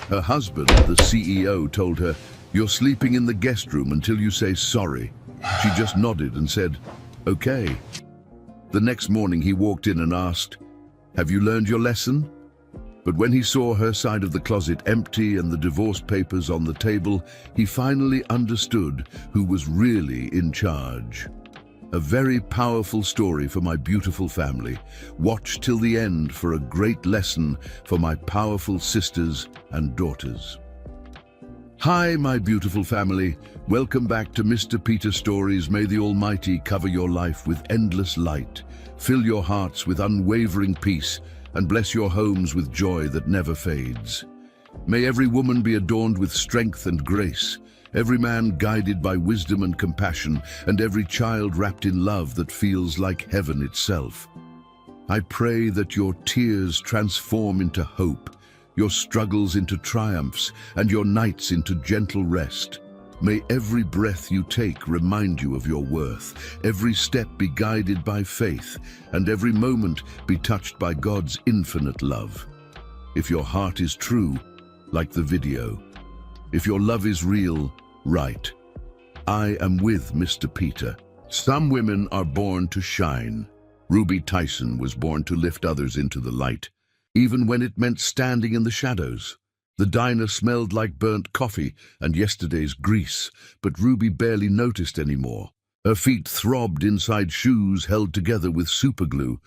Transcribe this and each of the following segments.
Her husband, the CEO, told her, "You're sleeping in the guest room until you say sorry." She just nodded and said, "Okay." The next morning he walked in and asked, "Have you learned your lesson?" But when he saw her side of the closet empty and the divorce papers on the table, he finally understood who was really in charge. A very powerful story for my beautiful family. Watch till the end for a great lesson for my powerful sisters and daughters. Hi, my beautiful family. Welcome back to Mr. Peter Stories. May the Almighty cover your life with endless light, fill your hearts with unwavering peace, and bless your homes with joy that never fades. May every woman be adorned with strength and grace, every man guided by wisdom and compassion, and every child wrapped in love that feels like heaven itself. I pray that your tears transform into hope, your struggles into triumphs, and your nights into gentle rest. May every breath you take remind you of your worth, every step be guided by faith, and every moment be touched by God's infinite love. If your heart is true, like the video. If your love is real, write, "I am with Mr. Peter." Some women are born to shine. Ruby Tyson was born to lift others into the light, even when it meant standing in the shadows. The diner smelled like burnt coffee and yesterday's grease, but Ruby barely noticed anymore. Her feet throbbed inside shoes held together with superglue.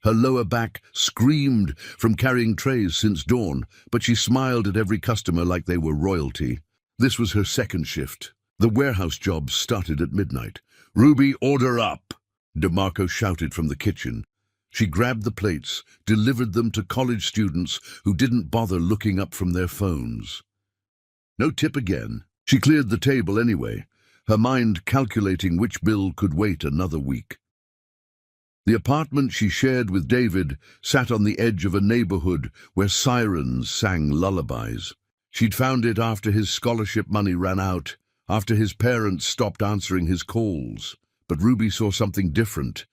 Her lower back screamed from carrying trays since dawn, but she smiled at every customer like they were royalty. This was her second shift. The warehouse job started at midnight. "Ruby, order up!" DeMarco shouted from the kitchen. She grabbed the plates, delivered them to college students who didn't bother looking up from their phones. No tip again. She cleared the table anyway, her mind calculating which bill could wait another week. The apartment she shared with David sat on the edge of a neighborhood where sirens sang lullabies. She'd found it after his scholarship money ran out, after his parents stopped answering his calls. But Ruby saw something different.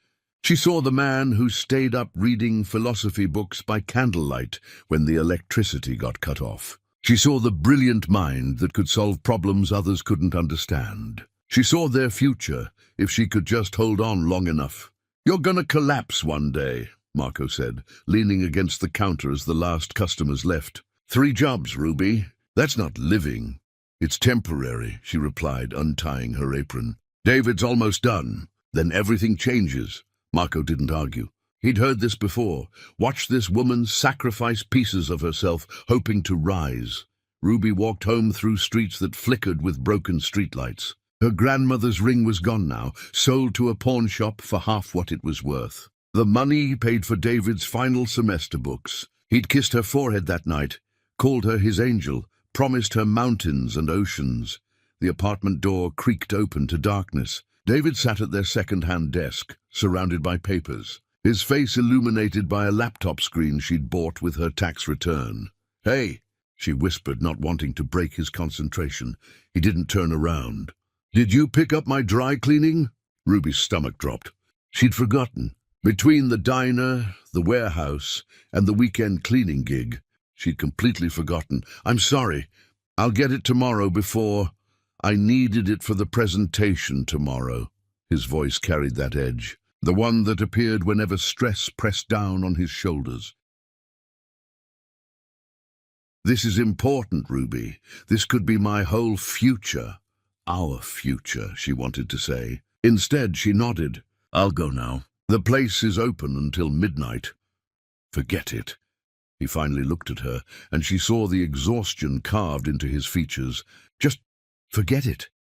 She saw the man who stayed up reading philosophy books by candlelight when the electricity got cut off. She saw the brilliant mind that could solve problems others couldn't understand. She saw their future if she could just hold on long enough. "You're gonna collapse one day," Marco said, leaning against the counter as the last customers left. "3 jobs, Ruby. That's not living. It's temporary," she replied, untying her apron. "David's almost done. Then everything changes." Marco didn't argue. He'd heard this before. Watch this woman sacrifice pieces of herself, hoping to rise. Ruby walked home through streets that flickered with broken streetlights. Her grandmother's ring was gone now, sold to a pawn shop for half what it was worth. The money paid for David's final semester books. He'd kissed her forehead that night, called her his angel, promised her mountains and oceans. The apartment door creaked open to darkness. David sat at their second-hand desk, surrounded by papers, his face illuminated by a laptop screen she'd bought with her tax return. "Hey," she whispered, not wanting to break his concentration. He didn't turn around. "Did you pick up my dry cleaning?" Ruby's stomach dropped. She'd forgotten. Between the diner, the warehouse, and the weekend cleaning gig, she'd completely forgotten. "I'm sorry. I'll get it tomorrow before... I needed it for the presentation tomorrow." His voice carried that edge, the one that appeared whenever stress pressed down on his shoulders. "This is important, Ruby. This could be my whole future." "Our future," she wanted to say. Instead, she nodded. "I'll go now. The place is open until midnight." "Forget it." He finally looked at her, and she saw the exhaustion carved into his features. "Just forget it."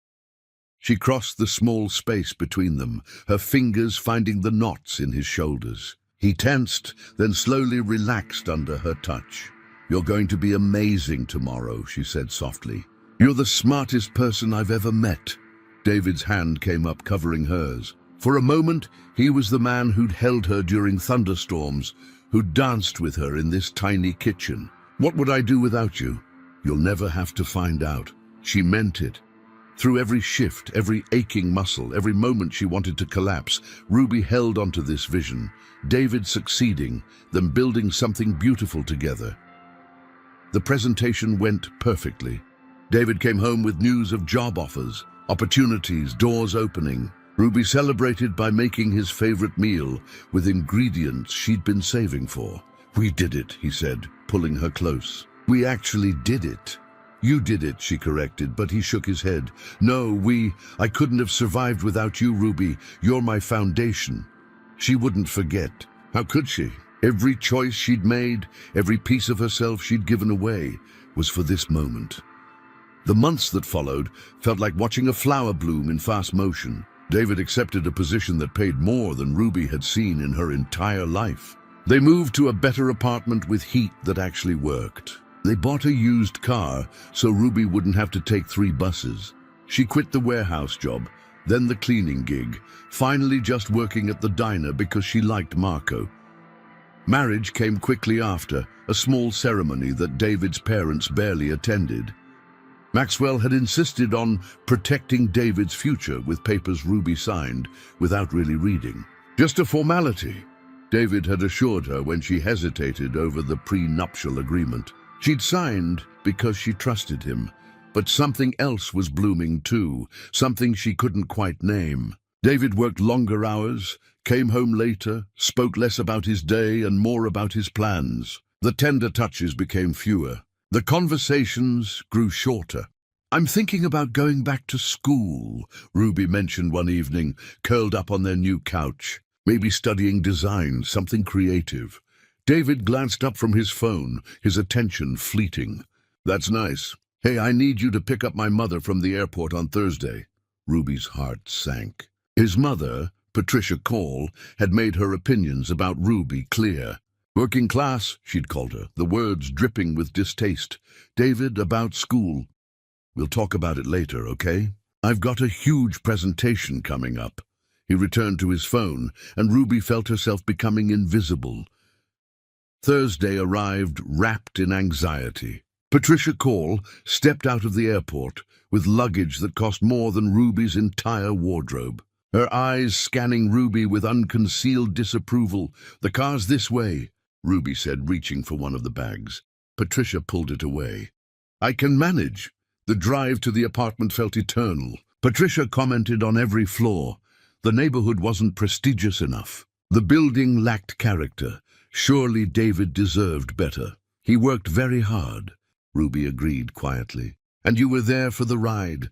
She crossed the small space between them, her fingers finding the knots in his shoulders. He tensed, then slowly relaxed under her touch. "You're going to be amazing tomorrow," she said softly. "You're the smartest person I've ever met." David's hand came up, covering hers. For a moment, he was the man who'd held her during thunderstorms, who'd danced with her in this tiny kitchen. "What would I do without you? You'll never have to find out." She meant it. Through every shift, every aching muscle, every moment she wanted to collapse, Ruby held onto this vision. David succeeding, them building something beautiful together. The presentation went perfectly. David came home with news of job offers, opportunities, doors opening. Ruby celebrated by making his favorite meal with ingredients she'd been saving for. "We did it," he said, pulling her close. "We actually did it." "You did it," she corrected, but he shook his head. "No, I couldn't have survived without you, Ruby. You're my foundation." She wouldn't forget. How could she? Every choice she'd made, every piece of herself she'd given away, was for this moment. The months that followed felt like watching a flower bloom in fast motion. David accepted a position that paid more than Ruby had seen in her entire life. They moved to a better apartment with heat that actually worked. They bought a used car so Ruby wouldn't have to take 3 buses. She quit the warehouse job, then the cleaning gig, finally just working at the diner because she liked Marco. Marriage came quickly after, a small ceremony that David's parents barely attended. Maxwell had insisted on protecting David's future with papers Ruby signed without really reading. Just a formality, David had assured her when she hesitated over the prenuptial agreement. She'd signed because she trusted him, but something else was blooming too, something she couldn't quite name. David worked longer hours, came home later, spoke less about his day and more about his plans. The tender touches became fewer. The conversations grew shorter. "I'm thinking about going back to school," Ruby mentioned one evening, curled up on their new couch. "Maybe studying design, something creative." David glanced up from his phone, his attention fleeting. "That's nice. Hey, I need you to pick up my mother from the airport on Thursday." Ruby's heart sank. His mother, Patricia Cole, had made her opinions about Ruby clear. "Working class," she'd called her, the words dripping with distaste. "David, about school. We'll talk about it later, okay? I've got a huge presentation coming up." He returned to his phone, and Ruby felt herself becoming invisible. Thursday arrived wrapped in anxiety. Patricia Cole stepped out of the airport with luggage that cost more than Ruby's entire wardrobe. Her eyes scanning Ruby with unconcealed disapproval. "The car's this way," Ruby said, reaching for one of the bags. Patricia pulled it away. "I can manage." The drive to the apartment felt eternal. Patricia commented on every flaw. The neighborhood wasn't prestigious enough. The building lacked character. Surely David deserved better. "He worked very hard," Ruby agreed quietly. "And you were there for the ride,"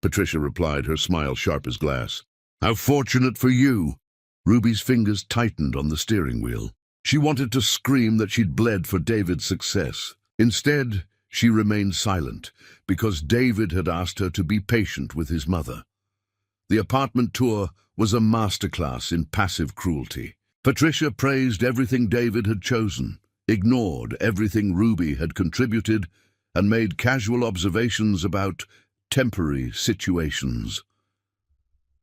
Patricia replied, her smile sharp as glass. "How fortunate for you." Ruby's fingers tightened on the steering wheel. She wanted to scream that she'd bled for David's success. Instead, she remained silent, because David had asked her to be patient with his mother. The apartment tour was a masterclass in passive cruelty. Patricia praised everything David had chosen, ignored everything Ruby had contributed, and made casual observations about temporary situations.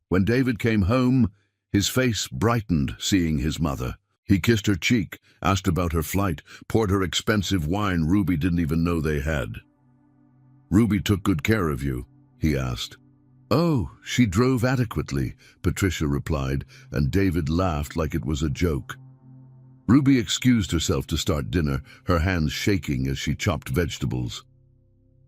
When David came home, his face brightened seeing his mother. He kissed her cheek, asked about her flight, poured her expensive wine Ruby didn't even know they had. "Ruby took good care of you?" he asked. "Oh, she drove adequately," Patricia replied, and David laughed like it was a joke. Ruby excused herself to start dinner, her hands shaking as she chopped vegetables.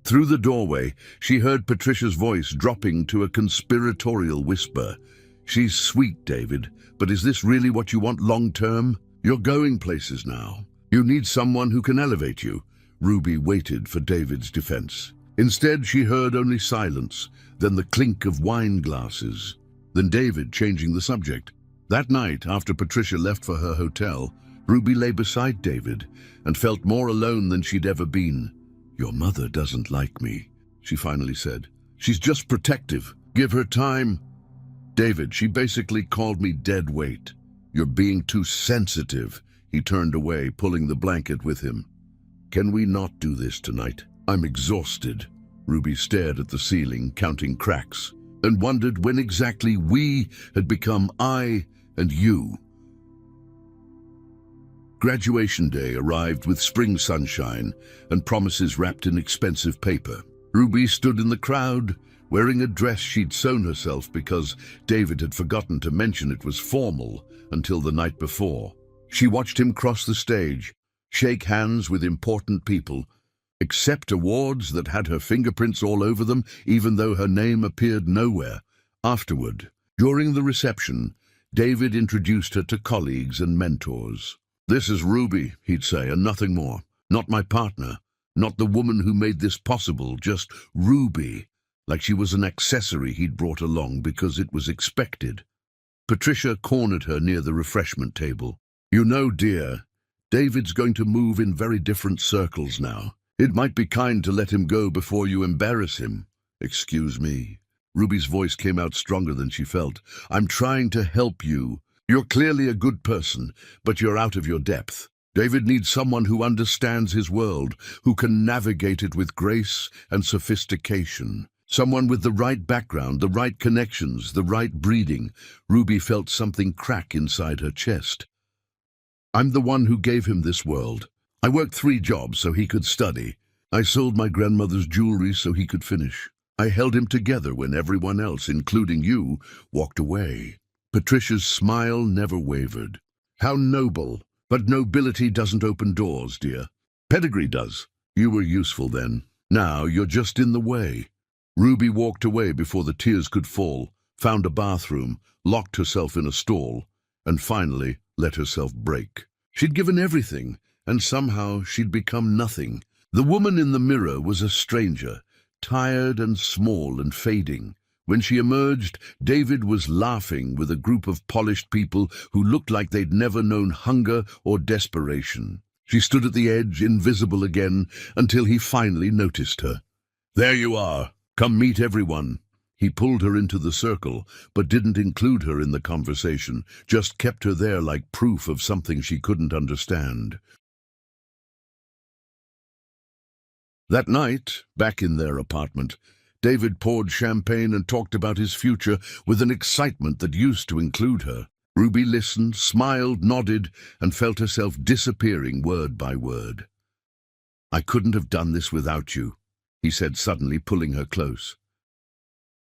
Through the doorway, she heard Patricia's voice dropping to a conspiratorial whisper. "She's sweet, David, but is this really what you want long-term? You're going places now. You need someone who can elevate you." Ruby waited for David's defense. Instead, she heard only silence, then the clink of wine glasses, then David changing the subject. That night, after Patricia left for her hotel, Ruby lay beside David and felt more alone than she'd ever been. "Your mother doesn't like me," she finally said. "She's just protective. Give her time." "David, she basically called me dead weight." "You're being too sensitive." He turned away, pulling the blanket with him. "Can we not do this tonight? I'm exhausted." Ruby stared at the ceiling, counting cracks, and wondered when exactly we had become I and you. Graduation day arrived with spring sunshine and promises wrapped in expensive paper. Ruby stood in the crowd, wearing a dress she'd sewn herself because David had forgotten to mention it was formal until the night before. She watched him cross the stage, shake hands with important people, accept awards that had her fingerprints all over them, even though her name appeared nowhere. Afterward, during the reception, David introduced her to colleagues and mentors. "This is Ruby," he'd say, "and nothing more. Not my partner, not the woman who made this possible, just Ruby," like she was an accessory he'd brought along because it was expected. Patricia cornered her near the refreshment table. "You know, dear, David's going to move in very different circles now. It might be kind to let him go before you embarrass him." "Excuse me." Ruby's voice came out stronger than she felt. "I'm trying to help you. You're clearly a good person, but you're out of your depth. David needs someone who understands his world, who can navigate it with grace and sophistication. Someone with the right background, the right connections, the right breeding." Ruby felt something crack inside her chest. "I'm the one who gave him this world. I worked 3 jobs so he could study. I sold my grandmother's jewelry so he could finish. I held him together when everyone else, including you, walked away." Patricia's smile never wavered. "How noble. But nobility doesn't open doors, dear. Pedigree does. You were useful then. Now you're just in the way." Ruby walked away before the tears could fall, found a bathroom, locked herself in a stall, and finally let herself break. She'd given everything, and somehow she'd become nothing. The woman in the mirror was a stranger, tired and small and fading. When she emerged, David was laughing with a group of polished people who looked like they'd never known hunger or desperation. She stood at the edge, invisible again, until he finally noticed her. "There you are. Come meet everyone." He pulled her into the circle, but didn't include her in the conversation, just kept her there like proof of something she couldn't understand. That night, back in their apartment, David poured champagne and talked about his future with an excitement that used to include her. Ruby listened, smiled, nodded, and felt herself disappearing word by word. "I couldn't have done this without you," he said suddenly, pulling her close.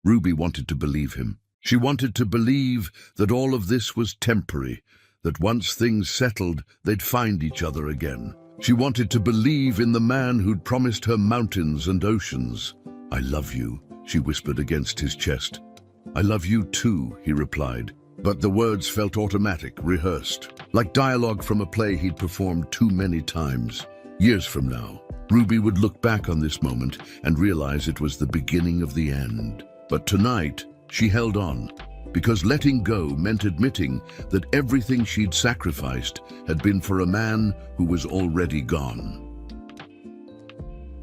Ruby wanted to believe him. She wanted to believe that all of this was temporary, that once things settled, they'd find each other again. She wanted to believe in the man who'd promised her mountains and oceans. "I love you," she whispered against his chest. "I love you too," he replied. But the words felt automatic, rehearsed, like dialogue from a play he'd performed too many times. Years from now, Ruby would look back on this moment and realize it was the beginning of the end. But tonight, she held on, because letting go meant admitting that everything she'd sacrificed had been for a man who was already gone.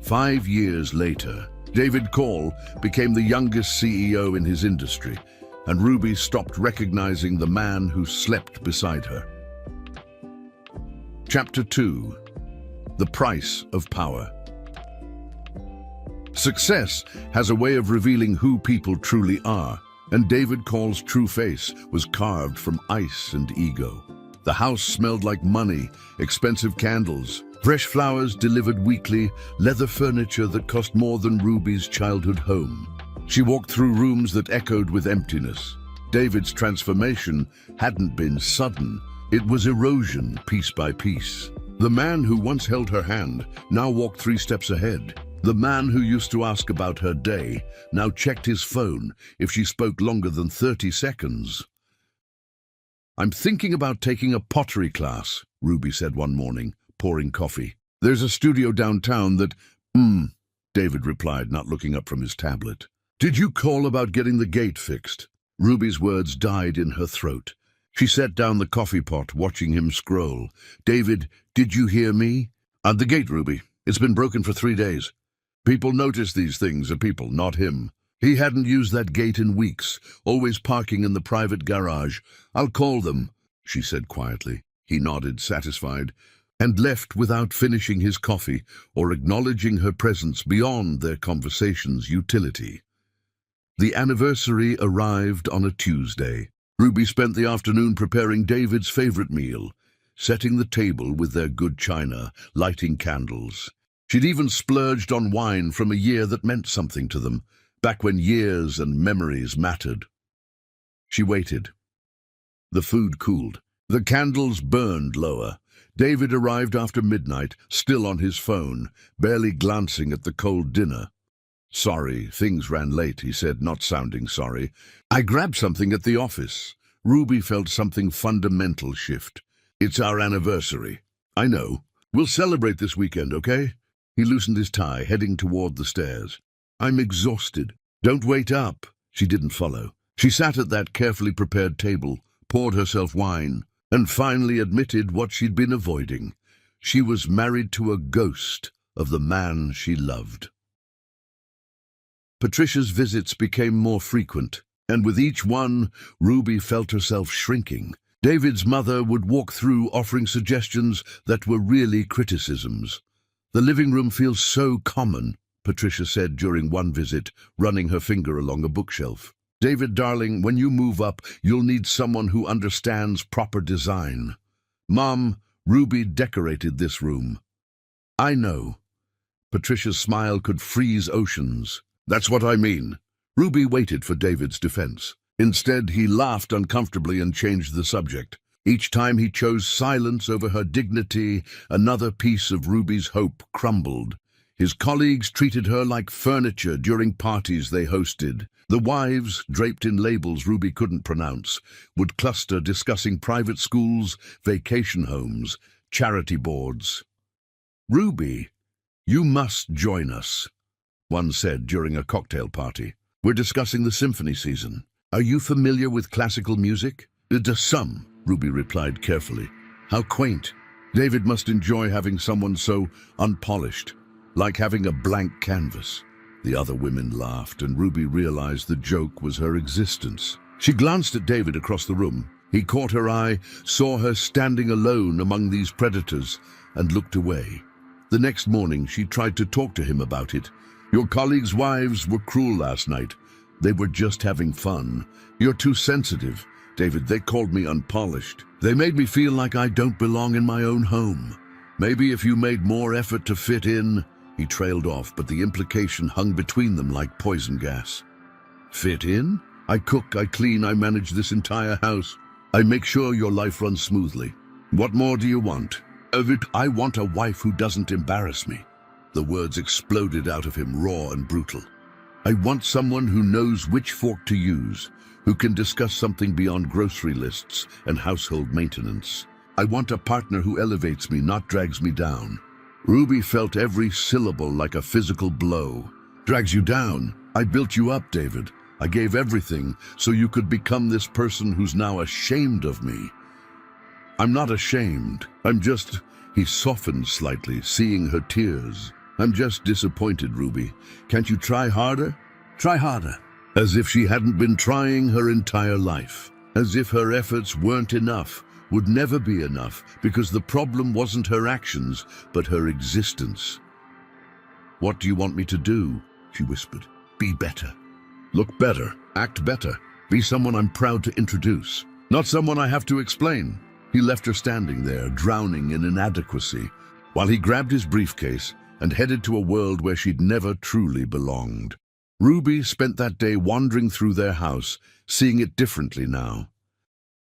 5 years later, David Call became the youngest CEO in his industry, and Ruby stopped recognizing the man who slept beside her. Chapter 2. The Price of Power. Success has a way of revealing who people truly are, and David Call's true face was carved from ice and ego. The house smelled like money, expensive candles, fresh flowers delivered weekly, leather furniture that cost more than Ruby's childhood home. She walked through rooms that echoed with emptiness. David's transformation hadn't been sudden. It was erosion, piece by piece. The man who once held her hand now walked 3 steps ahead. The man who used to ask about her day now checked his phone if she spoke longer than 30 seconds. "I'm thinking about taking a pottery class," Ruby said one morning, pouring coffee. "There's a studio downtown that—" David replied, not looking up from his tablet. "Did you call about getting the gate fixed?" Ruby's words died in her throat. She set down the coffee pot, watching him scroll. "David, did you hear me?" "The gate, Ruby. It's been broken for 3 days. People notice these things are people, not him. He hadn't used that gate in weeks, always parking in the private garage. I'll call them," she said quietly. He nodded, satisfied, and left without finishing his coffee or acknowledging her presence beyond their conversation's utility. The anniversary arrived on a Tuesday. Ruby spent the afternoon preparing David's favorite meal, setting the table with their good china, lighting candles. She'd even splurged on wine from a year that meant something to them, back when years and memories mattered. She waited. The food cooled. The candles burned lower. David arrived after midnight, still on his phone, barely glancing at the cold dinner. "Sorry, things ran late," he said, not sounding sorry. "I grabbed something at the office." Ruby felt something fundamental shift. "It's our anniversary." "I know. We'll celebrate this weekend, okay?" He loosened his tie, heading toward the stairs. "I'm exhausted." "Don't wait up." She didn't follow. She sat at that carefully prepared table, poured herself wine, and finally admitted what she'd been avoiding. She was married to a ghost of the man she loved. Patricia's visits became more frequent, and with each one, Ruby felt herself shrinking. David's mother would walk through offering suggestions that were really criticisms. "The living room feels so common," Patricia said during one visit, running her finger along a bookshelf. "David, darling, when you move up, you'll need someone who understands proper design." "Mom, Ruby decorated this room." "I know." Patricia's smile could freeze oceans. "That's what I mean." Ruby waited for David's defense. Instead, he laughed uncomfortably and changed the subject. Each time he chose silence over her dignity, another piece of Ruby's hope crumbled. His colleagues treated her like furniture during parties they hosted. The wives, draped in labels Ruby couldn't pronounce, would cluster discussing private schools, vacation homes, charity boards. "Ruby, you must join us," one said during a cocktail party. "We're discussing the symphony season. Are you familiar with classical music?" Some," Ruby replied carefully. "How quaint. David must enjoy having someone so unpolished, like having a blank canvas." The other women laughed, and Ruby realized the joke was her existence. She glanced at David across the room. He caught her eye, saw her standing alone among these predators, and looked away. The next morning, she tried to talk to him about it. "Your colleagues' wives were cruel last night. They were just having fun. You're too sensitive. David, they called me unpolished. They made me feel like I don't belong in my own home. Maybe if you made more effort to fit in." He trailed off, but the implication hung between them like poison gas. "Fit in? I cook, I clean, I manage this entire house. I make sure your life runs smoothly. What more do you want?" "I want a wife who doesn't embarrass me." The words exploded out of him, raw and brutal. "I want someone who knows which fork to use, who can discuss something beyond grocery lists and household maintenance. I want a partner who elevates me, not drags me down." Ruby felt every syllable like a physical blow. "Drags you down? I built you up, David. I gave everything so you could become this person who's now ashamed of me." "I'm not ashamed. I'm just..." He softened slightly, seeing her tears. "I'm just disappointed, Ruby. Can't you try harder?" "Try harder." As if she hadn't been trying her entire life. As if her efforts weren't enough, would never be enough, because the problem wasn't her actions, but her existence. "What do you want me to do?" she whispered. "Be better. Look better. Act better. Be someone I'm proud to introduce. Not someone I have to explain." He left her standing there, drowning in inadequacy, while he grabbed his briefcase and headed to a world where she'd never truly belonged. Ruby spent that day wandering through their house, seeing it differently now.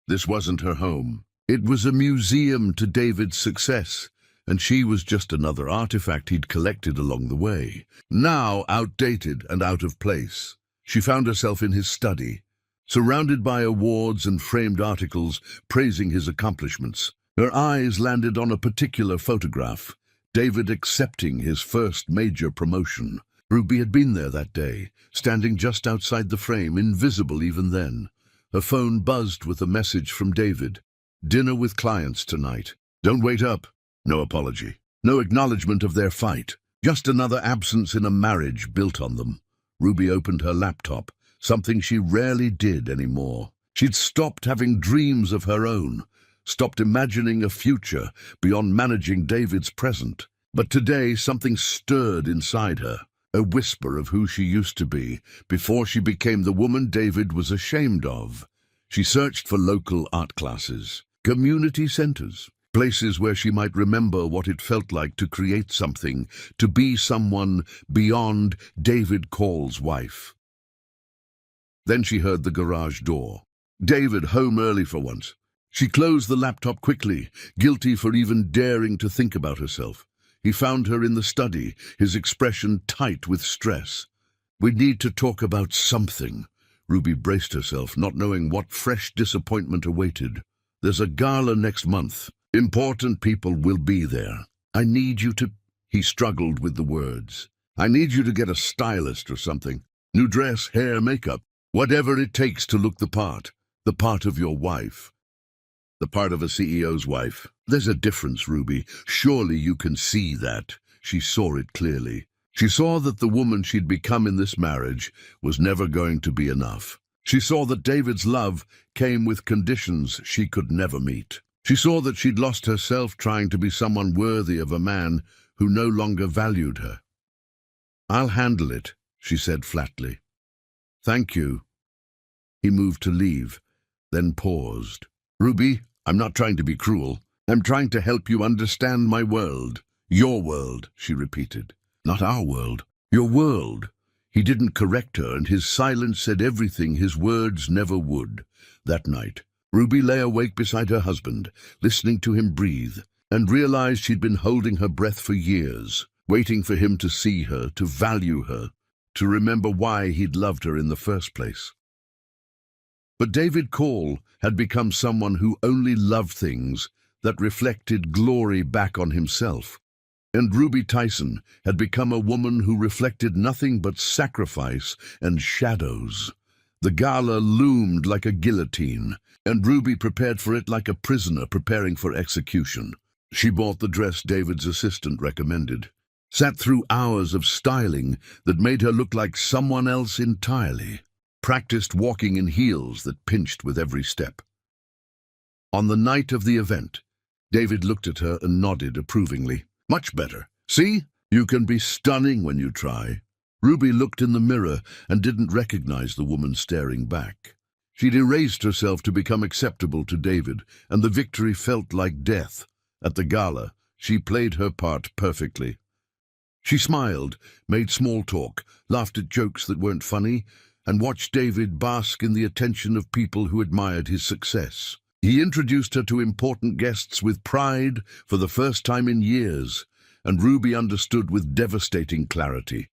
This wasn't her home. It was a museum to David's success, and she was just another artifact he'd collected along the way, now outdated and out of place. She found herself in his study, surrounded by awards and framed articles praising his accomplishments. Her eyes landed on a particular photograph, David accepting his first major promotion. Ruby had been there that day, standing just outside the frame, invisible even then. Her phone buzzed with a message from David. "Dinner with clients tonight. Don't wait up." No apology. No acknowledgement of their fight. Just another absence in a marriage built on them. Ruby opened her laptop, something she rarely did anymore. She'd stopped having dreams of her own, stopped imagining a future beyond managing David's present. But today something stirred inside her, a whisper of who she used to be before she became the woman David was ashamed of. She searched for local art classes, community centers, places where she might remember what it felt like to create something, to be someone beyond David Call's wife. Then she heard the garage door. "David, home early for once." She closed the laptop quickly, guilty for even daring to think about herself. He found her in the study, his expression tight with stress. "We need to talk about something." Ruby braced herself, not knowing what fresh disappointment awaited. "There's a gala next month. Important people will be there. I need you to—" He struggled with the words. "I need you to get a stylist or something. New dress, hair, makeup. Whatever it takes to look the part of your wife. The part of a CEO's wife. There's a difference, Ruby. Surely you can see that." She saw it clearly. She saw that the woman she'd become in this marriage was never going to be enough. She saw that David's love came with conditions she could never meet. She saw that she'd lost herself trying to be someone worthy of a man who no longer valued her. "I'll handle it," she said flatly. "Thank you." He moved to leave, then paused. "Ruby, I'm not trying to be cruel. I'm trying to help you understand my world." "Your world," she repeated. "Not our world. Your world." He didn't correct her, and his silence said everything his words never would. That night, Ruby lay awake beside her husband, listening to him breathe, and realized she'd been holding her breath for years, waiting for him to see her, to value her, to remember why he'd loved her in the first place. But David Call had become someone who only loved things that reflected glory back on himself. And Ruby Tyson had become a woman who reflected nothing but sacrifice and shadows. The gala loomed like a guillotine, and Ruby prepared for it like a prisoner preparing for execution. She bought the dress David's assistant recommended, sat through hours of styling that made her look like someone else entirely, practiced walking in heels that pinched with every step. On the night of the event, David looked at her and nodded approvingly. "Much better. See? You can be stunning when you try." Ruby looked in the mirror and didn't recognize the woman staring back. She'd erased herself to become acceptable to David, and the victory felt like death. At the gala, she played her part perfectly. She smiled, made small talk, laughed at jokes that weren't funny, and watched David bask in the attention of people who admired his success. He introduced her to important guests with pride for the first time in years, and Ruby understood with devastating clarity.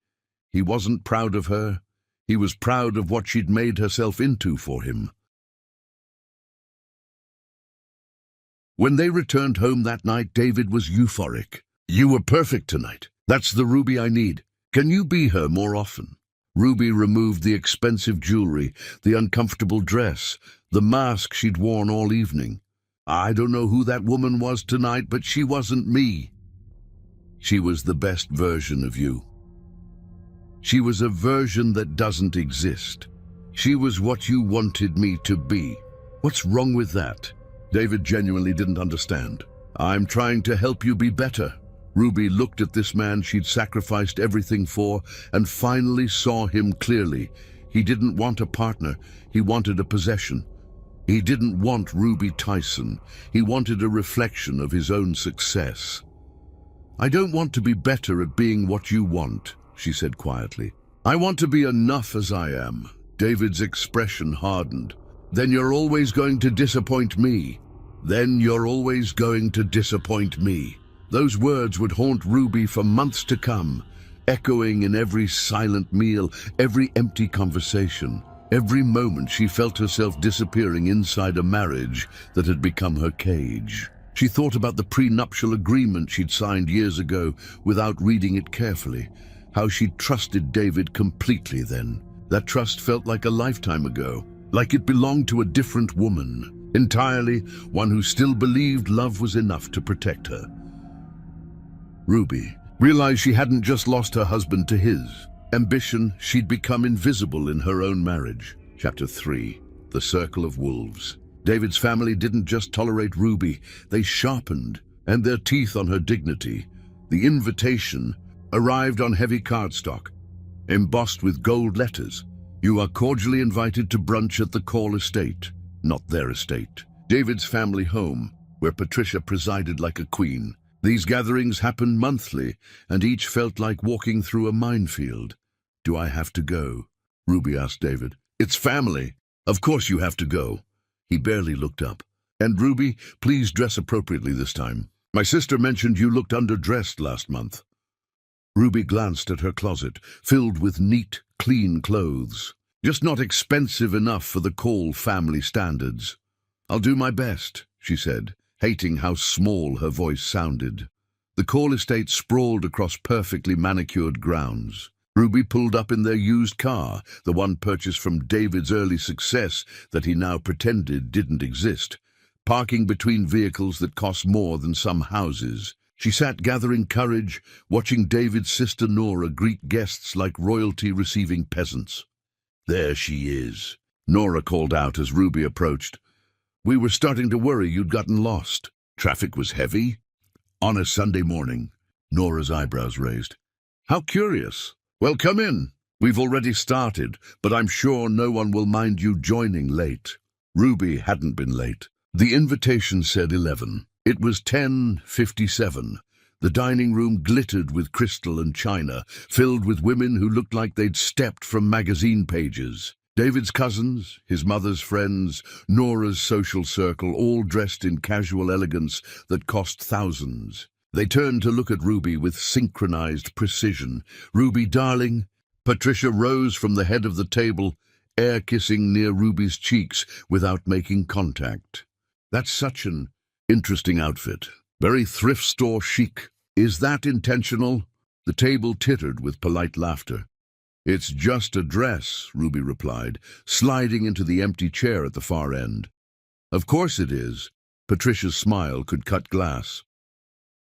He wasn't proud of her. He was proud of what she'd made herself into for him. When they returned home that night, David was euphoric. "You were perfect tonight. That's the Ruby I need. Can you be her more often?" Ruby removed the expensive jewelry, the uncomfortable dress, the mask she'd worn all evening. "I don't know who that woman was tonight, but she wasn't me. She was the best version of you. She was a version that doesn't exist. She was what you wanted me to be." "What's wrong with that?" David genuinely didn't understand. "I'm trying to help you be better." Ruby looked at this man she'd sacrificed everything for and finally saw him clearly. He didn't want a partner. He wanted a possession. He didn't want Ruby Tyson. He wanted a reflection of his own success. "I don't want to be better at being what you want," she said quietly. "I want to be enough as I am." David's expression hardened. "Then you're always going to disappoint me. Then you're always going to disappoint me." Those words would haunt Ruby for months to come, echoing in every silent meal, every empty conversation, every moment she felt herself disappearing inside a marriage that had become her cage. She thought about the prenuptial agreement she'd signed years ago without reading it carefully, how she'd trusted David completely then. That trust felt like a lifetime ago, like it belonged to a different woman, entirely one who still believed love was enough to protect her. Ruby realized she hadn't just lost her husband to his ambition. She'd become invisible in her own marriage. Chapter 3. The Circle of Wolves. David's family didn't just tolerate Ruby, they sharpened, and their teeth on her dignity. The invitation arrived on heavy cardstock, embossed with gold letters. "You are cordially invited to brunch at the Call estate." Not their estate. David's family home, where Patricia presided like a queen. These gatherings happened monthly, and each felt like walking through a minefield. "Do I have to go?" Ruby asked David. "It's family. Of course you have to go." He barely looked up. And Ruby, please dress appropriately this time. My sister mentioned you looked underdressed last month. Ruby glanced at her closet, filled with neat, clean clothes. Just not expensive enough for the Call family standards. I'll do my best, she said, hating how small her voice sounded. The Call estate sprawled across perfectly manicured grounds. Ruby pulled up in their used car, the one purchased from David's early success that he now pretended didn't exist, parking between vehicles that cost more than some houses. She sat gathering courage, watching David's sister Nora greet guests like royalty receiving peasants. There she is, Nora called out as Ruby approached. We were starting to worry you'd gotten lost. Traffic was heavy? On a Sunday morning, Nora's eyebrows raised. How curious. Well, come in. We've already started, but I'm sure no one will mind you joining late. Ruby hadn't been late. The invitation said 11. It was 10:57. The dining room glittered with crystal and china, filled with women who looked like they'd stepped from magazine pages. David's cousins, his mother's friends, Nora's social circle, all dressed in casual elegance that cost thousands. They turned to look at Ruby with synchronized precision. Ruby, darling. Patricia rose from the head of the table, air-kissing near Ruby's cheeks without making contact. That's such an interesting outfit. Very thrift store chic. Is that intentional? The table tittered with polite laughter. It's just a dress, Ruby replied, sliding into the empty chair at the far end. Of course it is. Patricia's smile could cut glass.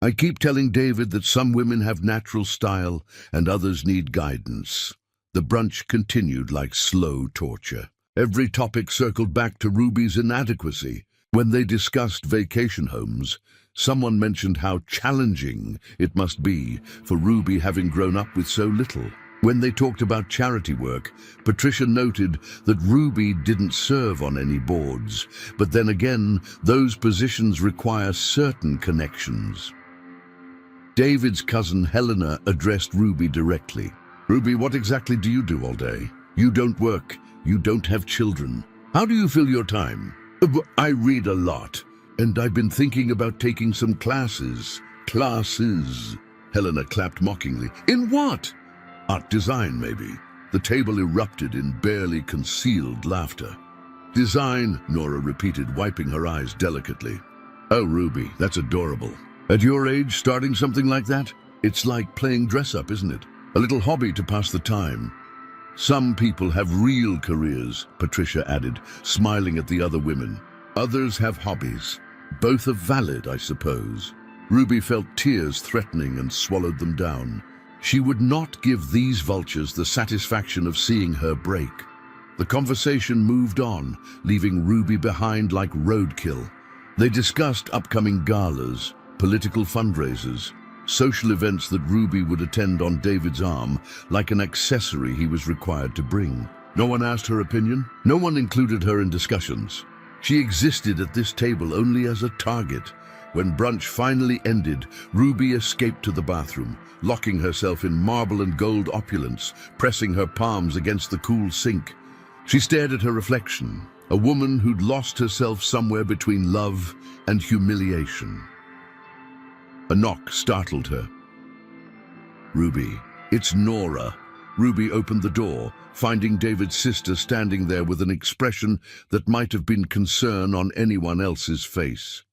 I keep telling David that some women have natural style and others need guidance. The brunch continued like slow torture. Every topic circled back to Ruby's inadequacy. When they discussed vacation homes, someone mentioned how challenging it must be for Ruby having grown up with so little. When they talked about charity work, Patricia noted that Ruby didn't serve on any boards, but then again, those positions require certain connections. David's cousin Helena addressed Ruby directly. Ruby, what exactly do you do all day? You don't work. You don't have children. How do you fill your time? I read a lot, and I've been thinking about taking some classes. Classes? Helena clapped mockingly. In what? Art design, maybe. The table erupted in barely concealed laughter. Design, Nora repeated, wiping her eyes delicately. Oh, Ruby, that's adorable. At your age, starting something like that? It's like playing dress-up, isn't it? A little hobby to pass the time. Some people have real careers, Patricia added, smiling at the other women. Others have hobbies. Both are valid, I suppose. Ruby felt tears threatening and swallowed them down. She would not give these vultures the satisfaction of seeing her break. The conversation moved on, leaving Ruby behind like roadkill. They discussed upcoming galas, political fundraisers, social events that Ruby would attend on David's arm, like an accessory he was required to bring. No one asked her opinion. No one included her in discussions. She existed at this table only as a target. When brunch finally ended, Ruby escaped to the bathroom, locking herself in marble and gold opulence, pressing her palms against the cool sink. She stared at her reflection, a woman who'd lost herself somewhere between love and humiliation. A knock startled her. Ruby, it's Nora. Ruby opened the door, finding David's sister standing there with an expression that might have been concern on anyone else's face.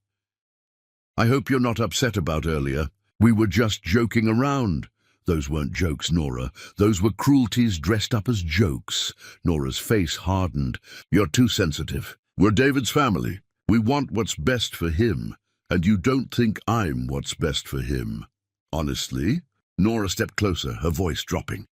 I hope you're not upset about earlier. We were just joking around. Those weren't jokes, Nora. Those were cruelties dressed up as jokes. Nora's face hardened. You're too sensitive. We're David's family. We want what's best for him. And you don't think I'm what's best for him. Honestly? Nora stepped closer, her voice dropping.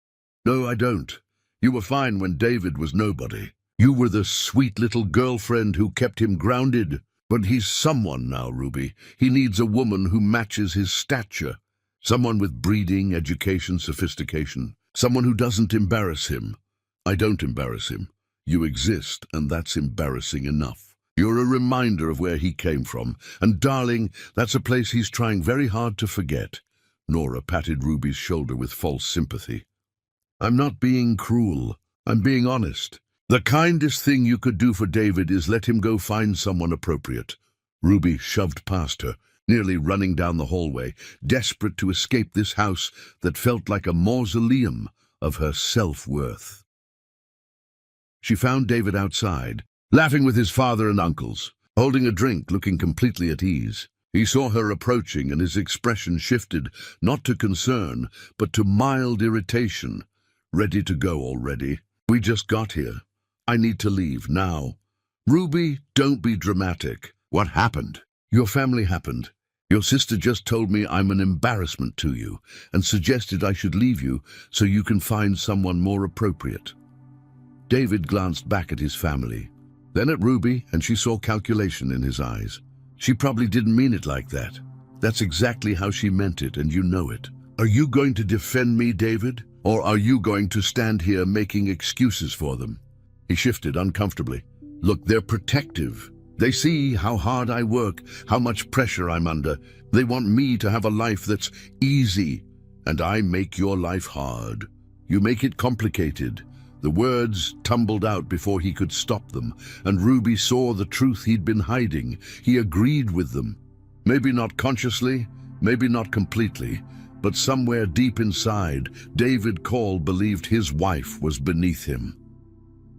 No, I don't. You were fine when David was nobody. You were the sweet little girlfriend who kept him grounded. But he's someone now, Ruby. He needs a woman who matches his stature. Someone with breeding, education, sophistication. Someone who doesn't embarrass him. I don't embarrass him. You exist, and that's embarrassing enough. You're a reminder of where he came from, and darling, that's a place he's trying very hard to forget. Nora patted Ruby's shoulder with false sympathy. I'm not being cruel. I'm being honest. The kindest thing you could do for David is let him go find someone appropriate. Ruby shoved past her, nearly running down the hallway, desperate to escape this house that felt like a mausoleum of her self-worth. She found David outside, laughing with his father and uncles, holding a drink, looking completely at ease. He saw her approaching and his expression shifted, not to concern, but to mild irritation. Ready to go already? We just got here. I need to leave now. Ruby, don't be dramatic. What happened? Your family happened. Your sister just told me I'm an embarrassment to you and suggested I should leave you so you can find someone more appropriate. David glanced back at his family, then at Ruby, and she saw calculation in his eyes. She probably didn't mean it like that. That's exactly how she meant it, and you know it. Are you going to defend me, David? Or are you going to stand here making excuses for them? He shifted uncomfortably. Look, they're protective. They see how hard I work, how much pressure I'm under. They want me to have a life that's easy, and I make your life hard. You make it complicated. The words tumbled out before he could stop them, and Ruby saw the truth he'd been hiding. He agreed with them. Maybe not consciously, maybe not completely, but somewhere deep inside, David Call believed his wife was beneath him.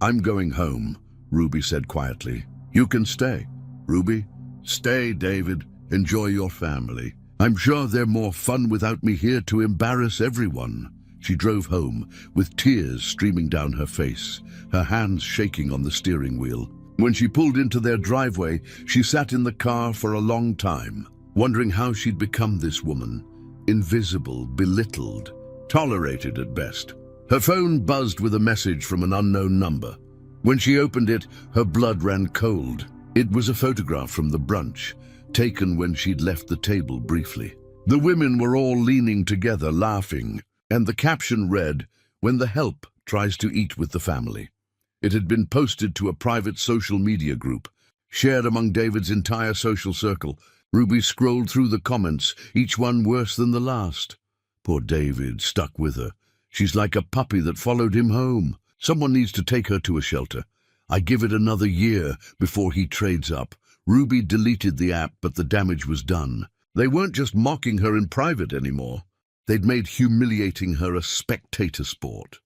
I'm going home, Ruby said quietly. You can stay. Ruby, stay, David. Enjoy your family. I'm sure they're more fun without me here to embarrass everyone. She drove home, with tears streaming down her face, her hands shaking on the steering wheel. When she pulled into their driveway, she sat in the car for a long time, wondering how she'd become this woman. Invisible, belittled, tolerated at best. Her phone buzzed with a message from an unknown number. When she opened it, her blood ran cold. It was a photograph from the brunch, taken when she'd left the table briefly. The women were all leaning together, laughing, and the caption read, "When the help tries to eat with the family." It had been posted to a private social media group, shared among David's entire social circle. Ruby scrolled through the comments, each one worse than the last. Poor David, stuck with her. She's like a puppy that followed him home. Someone needs to take her to a shelter. I give it another year before he trades up. Ruby deleted the app, but the damage was done. They weren't just mocking her in private anymore. They'd made humiliating her a spectator sport.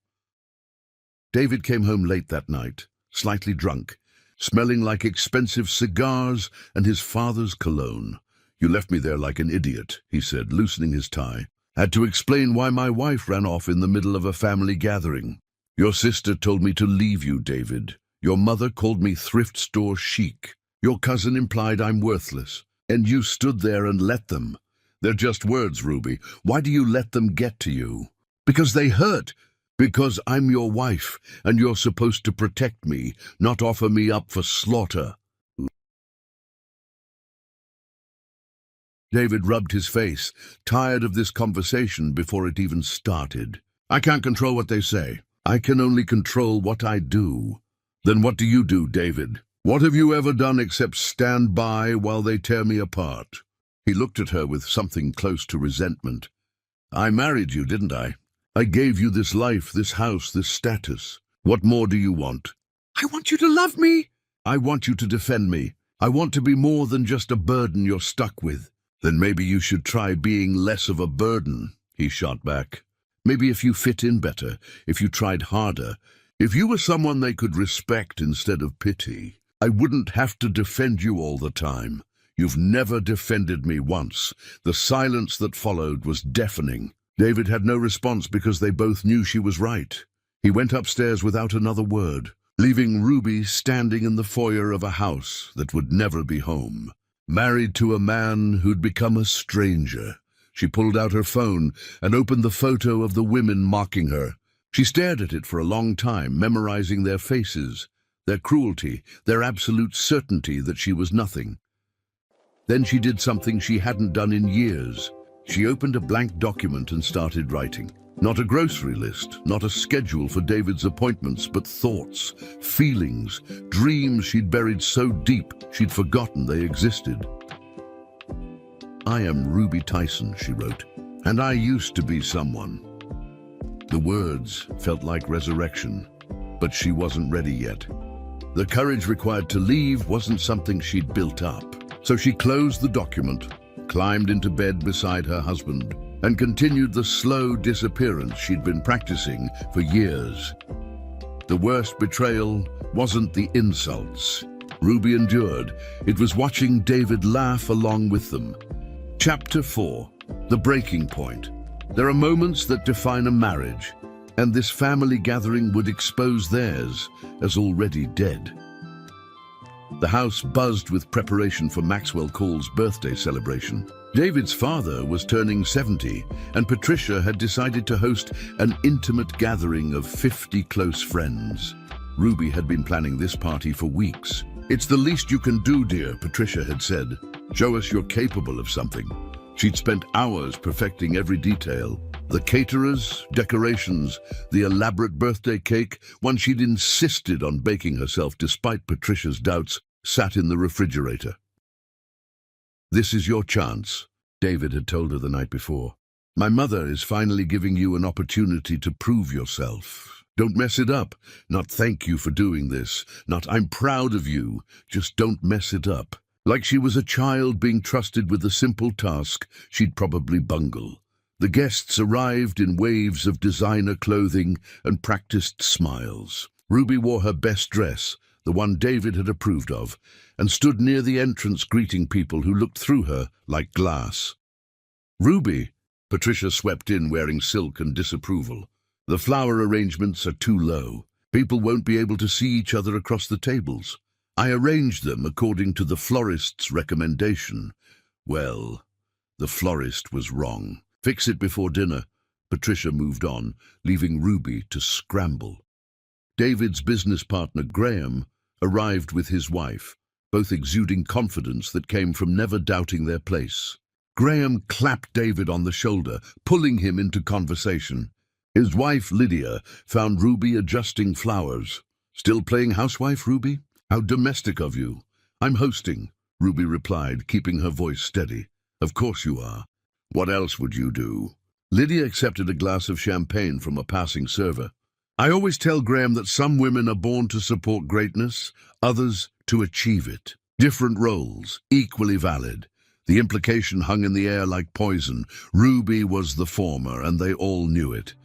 David came home late that night, slightly drunk, smelling like expensive cigars and his father's cologne. You left me there like an idiot, he said, loosening his tie. Had to explain why my wife ran off in the middle of a family gathering. Your sister told me to leave you, David. Your mother called me thrift store chic. Your cousin implied I'm worthless. And you stood there and let them. They're just words, Ruby. Why do you let them get to you? Because they hurt. Because I'm your wife, and you're supposed to protect me, not offer me up for slaughter. David rubbed his face, tired of this conversation before it even started. I can't control what they say. I can only control what I do. Then what do you do, David? What have you ever done except stand by while they tear me apart? He looked at her with something close to resentment. I married you, didn't I? I gave you this life, this house, this status. What more do you want? I want you to love me. I want you to defend me. I want to be more than just a burden you're stuck with. Then maybe you should try being less of a burden, he shot back. Maybe if you fit in better, if you tried harder, if you were someone they could respect instead of pity, I wouldn't have to defend you all the time. You've never defended me once. The silence that followed was deafening. David had no response because they both knew she was right. He went upstairs without another word, leaving Ruby standing in the foyer of a house that would never be home. Married to a man who'd become a stranger. She pulled out her phone and opened the photo of the women mocking her. She stared at it for a long time, memorizing their faces, their cruelty, their absolute certainty that she was nothing. Then she did something she hadn't done in years. She opened a blank document and started writing. Not a grocery list, not a schedule for David's appointments, but thoughts, feelings, dreams she'd buried so deep she'd forgotten they existed. I am Ruby Tyson, she wrote, and I used to be someone. The words felt like resurrection, but she wasn't ready yet. The courage required to leave wasn't something she'd built up. So she closed the document, climbed into bed beside her husband, and continued the slow disappearance she'd been practicing for years. The worst betrayal wasn't the insults Ruby endured. It was watching David laugh along with them. Chapter 4. The breaking point. There are moments that define a marriage, and this family gathering would expose theirs as already dead. The house buzzed with preparation for Maxwell Call's birthday celebration. David's father was turning 70, and Patricia had decided to host an intimate gathering of 50 close friends. Ruby had been planning this party for weeks. "It's the least you can do, dear," Patricia had said. "Show us you're capable of something." She'd spent hours perfecting every detail. The caterers, decorations, the elaborate birthday cake, one she'd insisted on baking herself despite Patricia's doubts, sat in the refrigerator. "This is your chance," David had told her the night before. "My mother is finally giving you an opportunity to prove yourself. Don't mess it up. Not thank you for doing this. Not I'm proud of you. Just don't mess it up." Like she was a child being trusted with a simple task she'd probably bungle. The guests arrived in waves of designer clothing and practiced smiles. Ruby wore her best dress, the one David had approved of, and stood near the entrance greeting people who looked through her like glass. "Ruby," Patricia swept in wearing silk and disapproval. "The flower arrangements are too low. People won't be able to see each other across the tables. I arranged them according to the florist's recommendation." Well, the florist was wrong. "Fix it before dinner." Patricia moved on, leaving Ruby to scramble. David's business partner, Graham, arrived with his wife, both exuding confidence that came from never doubting their place. Graham clapped David on the shoulder, pulling him into conversation. His wife, Lydia, found Ruby adjusting flowers. "Still playing housewife, Ruby? How domestic of you." "I'm hosting," Ruby replied, keeping her voice steady. "Of course you are. What else would you do?" Lydia accepted a glass of champagne from a passing server. "I always tell Graham that some women are born to support greatness, others to achieve it. Different roles, equally valid." The implication hung in the air like poison. Ruby was the former, and they all knew it.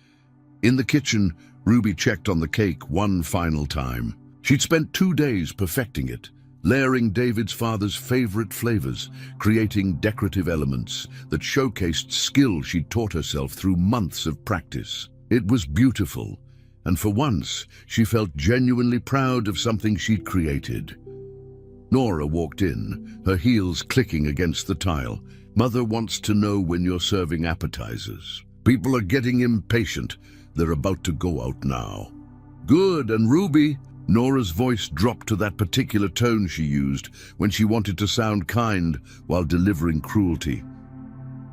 In the kitchen, Ruby checked on the cake one final time. She'd spent 2 days perfecting it, layering David's father's favorite flavors, creating decorative elements that showcased skill she'd taught herself through months of practice. It was beautiful, and for once, she felt genuinely proud of something she'd created. Nora walked in, her heels clicking against the tile. "Mother wants to know when you're serving appetizers. People are getting impatient. They're about to go out now." "Good, and Ruby?" Nora's voice dropped to that particular tone she used when she wanted to sound kind while delivering cruelty.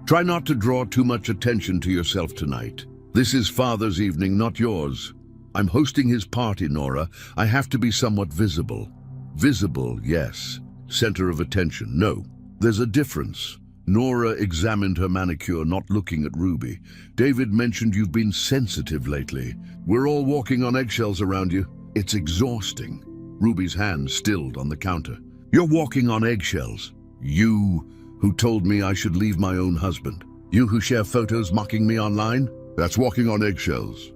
"Try not to draw too much attention to yourself tonight. This is Father's evening, not yours. I'm hosting his party, Nora. I have to be somewhat visible." "Visible, yes. Center of attention, no. There's a difference." Nora examined her manicure, not looking at Ruby. "David mentioned you've been sensitive lately. We're all walking on eggshells around you. It's exhausting." Ruby's hand stilled on the counter. "You're walking on eggshells. You, who told me I should leave my own husband. You who share photos mocking me online. That's walking on eggshells."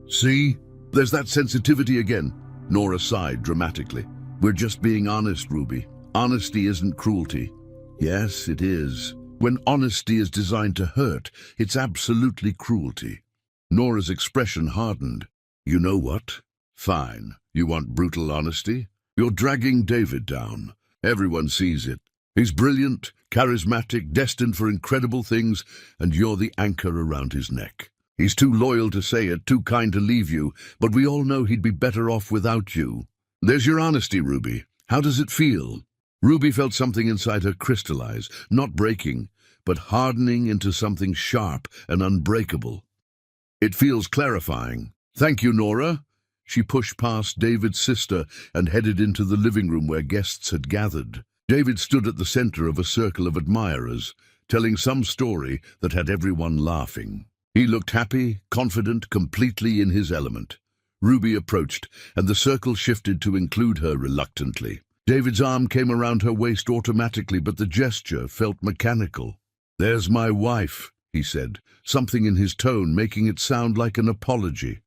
"See? There's that sensitivity again." Nora sighed dramatically. "We're just being honest, Ruby. Honesty isn't cruelty." "Yes, it is. When honesty is designed to hurt, it's absolutely cruelty." Nora's expression hardened. "You know what? Fine. You want brutal honesty? You're dragging David down. Everyone sees it. He's brilliant, charismatic, destined for incredible things, and you're the anchor around his neck. He's too loyal to say it, too kind to leave you, but we all know he'd be better off without you. There's your honesty, Ruby. How does it feel?" Ruby felt something inside her crystallize, not breaking, but hardening into something sharp and unbreakable. "It feels clarifying." "Thank you, Nora." She pushed past David's sister and headed into the living room where guests had gathered. David stood at the center of a circle of admirers, telling some story that had everyone laughing. He looked happy, confident, completely in his element. Ruby approached, and the circle shifted to include her reluctantly. David's arm came around her waist automatically, but the gesture felt mechanical. "There's my wife," he said, something in his tone making it sound like an apology.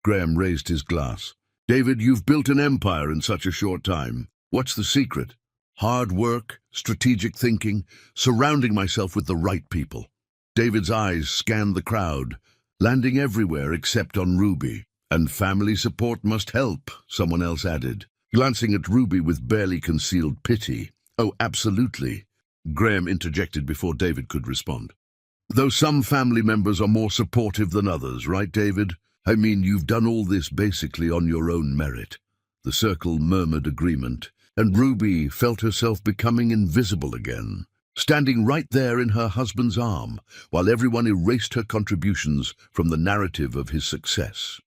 Graham raised his glass. "David, you've built an empire in such a short time. What's the secret?" "Hard work, strategic thinking, surrounding myself with the right people." David's eyes scanned the crowd, landing everywhere except on Ruby. "And family support must help," someone else added, glancing at Ruby with barely concealed pity. "Oh, absolutely," Graham interjected before David could respond. "Though some family members are more supportive than others, right, David? I mean, you've done all this basically on your own merit." The circle murmured agreement, and Ruby felt herself becoming invisible again, standing right there in her husband's arm, while everyone erased her contributions from the narrative of his success.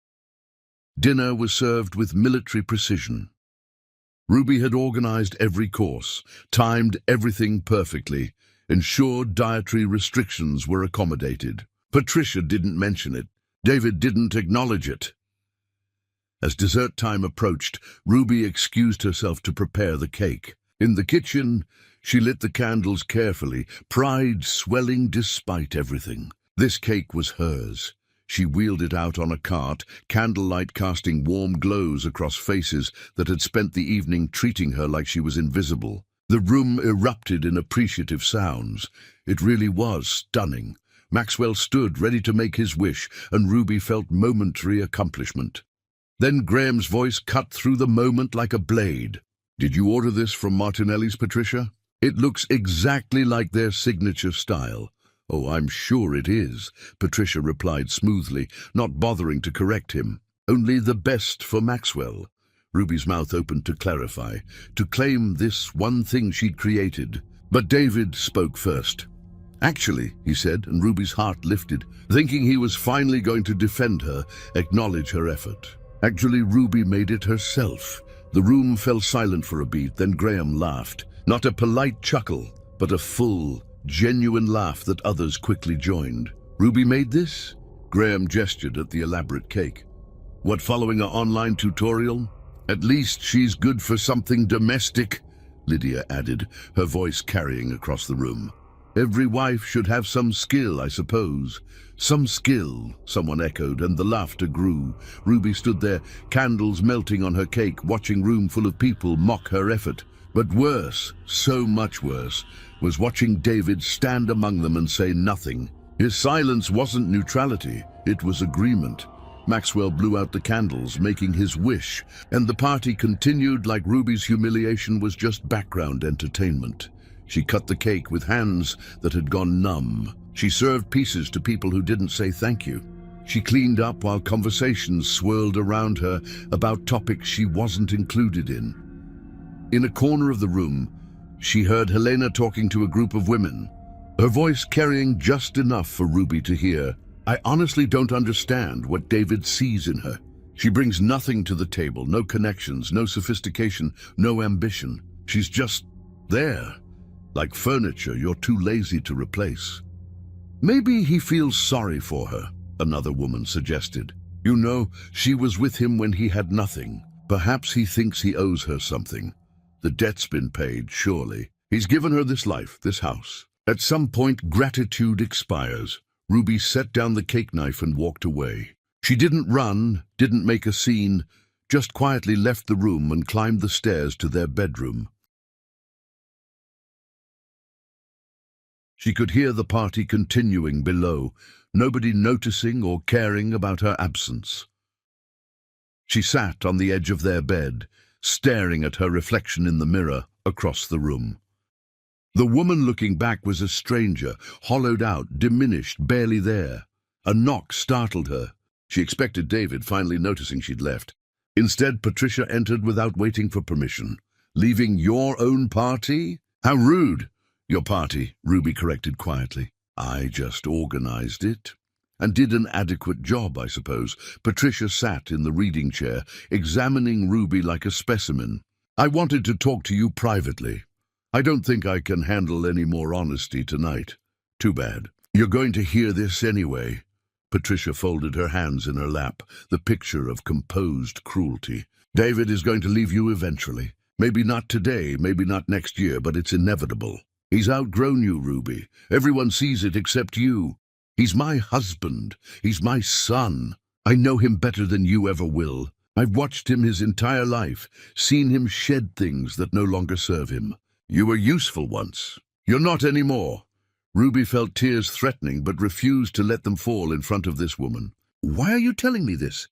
Dinner was served with military precision. Ruby had organized every course, timed everything perfectly, ensured dietary restrictions were accommodated. Patricia didn't mention it. David didn't acknowledge it. As dessert time approached, Ruby excused herself to prepare the cake. In the kitchen, she lit the candles carefully, pride swelling despite everything. This cake was hers. She wheeled it out on a cart, candlelight casting warm glows across faces that had spent the evening treating her like she was invisible. The room erupted in appreciative sounds. It really was stunning. Maxwell stood ready to make his wish, and Ruby felt momentary accomplishment. Then Graham's voice cut through the moment like a blade. "Did you order this from Martinelli's, Patricia? It looks exactly like their signature style." "Oh, I'm sure it is," Patricia replied smoothly, not bothering to correct him. "Only the best for Maxwell." Ruby's mouth opened to clarify, to claim this one thing she'd created. But David spoke first. "Actually," he said, and Ruby's heart lifted, thinking he was finally going to defend her, acknowledge her effort. "Actually, Ruby made it herself." The room fell silent for a beat, then Graham laughed. Not a polite chuckle, but a full, genuine laugh that others quickly joined. "Ruby made this?" Graham gestured at the elaborate cake. "What, following an online tutorial?" "At least she's good for something domestic," Lydia added, her voice carrying across the room. "Every wife should have some skill, I suppose." "Some skill," someone echoed, and the laughter grew. Ruby stood there, candles melting on her cake, watching room full of people mock her effort. But worse, so much worse, was watching David stand among them and say nothing. His silence wasn't neutrality, it was agreement. Maxwell blew out the candles, making his wish, and the party continued like Ruby's humiliation was just background entertainment. She cut the cake with hands that had gone numb. She served pieces to people who didn't say thank you. She cleaned up while conversations swirled around her about topics she wasn't included in. In a corner of the room, she heard Helena talking to a group of women, her voice carrying just enough for Ruby to hear. "I honestly don't understand what David sees in her. She brings nothing to the table, no connections, no sophistication, no ambition. She's just there. Like furniture you're too lazy to replace." "Maybe he feels sorry for her," another woman suggested. "You know, she was with him when he had nothing. Perhaps he thinks he owes her something. The debt's been paid, surely. He's given her this life, this house. At some point, gratitude expires." Ruby set down the cake knife and walked away. She didn't run, didn't make a scene, just quietly left the room and climbed the stairs to their bedroom. She could hear the party continuing below, nobody noticing or caring about her absence. She sat on the edge of their bed, staring at her reflection in the mirror across the room. The woman looking back was a stranger, hollowed out, diminished, barely there. A knock startled her. She expected David, finally noticing she'd left. Instead, Patricia entered without waiting for permission. "Leaving your own party? How rude!" "Your party," Ruby corrected quietly. "I just organized it." "And did an adequate job, I suppose." Patricia sat in the reading chair, examining Ruby like a specimen. "I wanted to talk to you privately. I don't think I can handle any more honesty tonight." "Too bad. You're going to hear this anyway." Patricia folded her hands in her lap, the picture of composed cruelty. "David is going to leave you eventually. Maybe not today, maybe not next year, but it's inevitable. He's outgrown you, Ruby. Everyone sees it except you. He's my husband. He's my son. I know him better than you ever will. I've watched him his entire life, seen him shed things that no longer serve him. You were useful once. You're not anymore. Ruby felt tears threatening, but refused to let them fall in front of this woman. Why are you telling me this?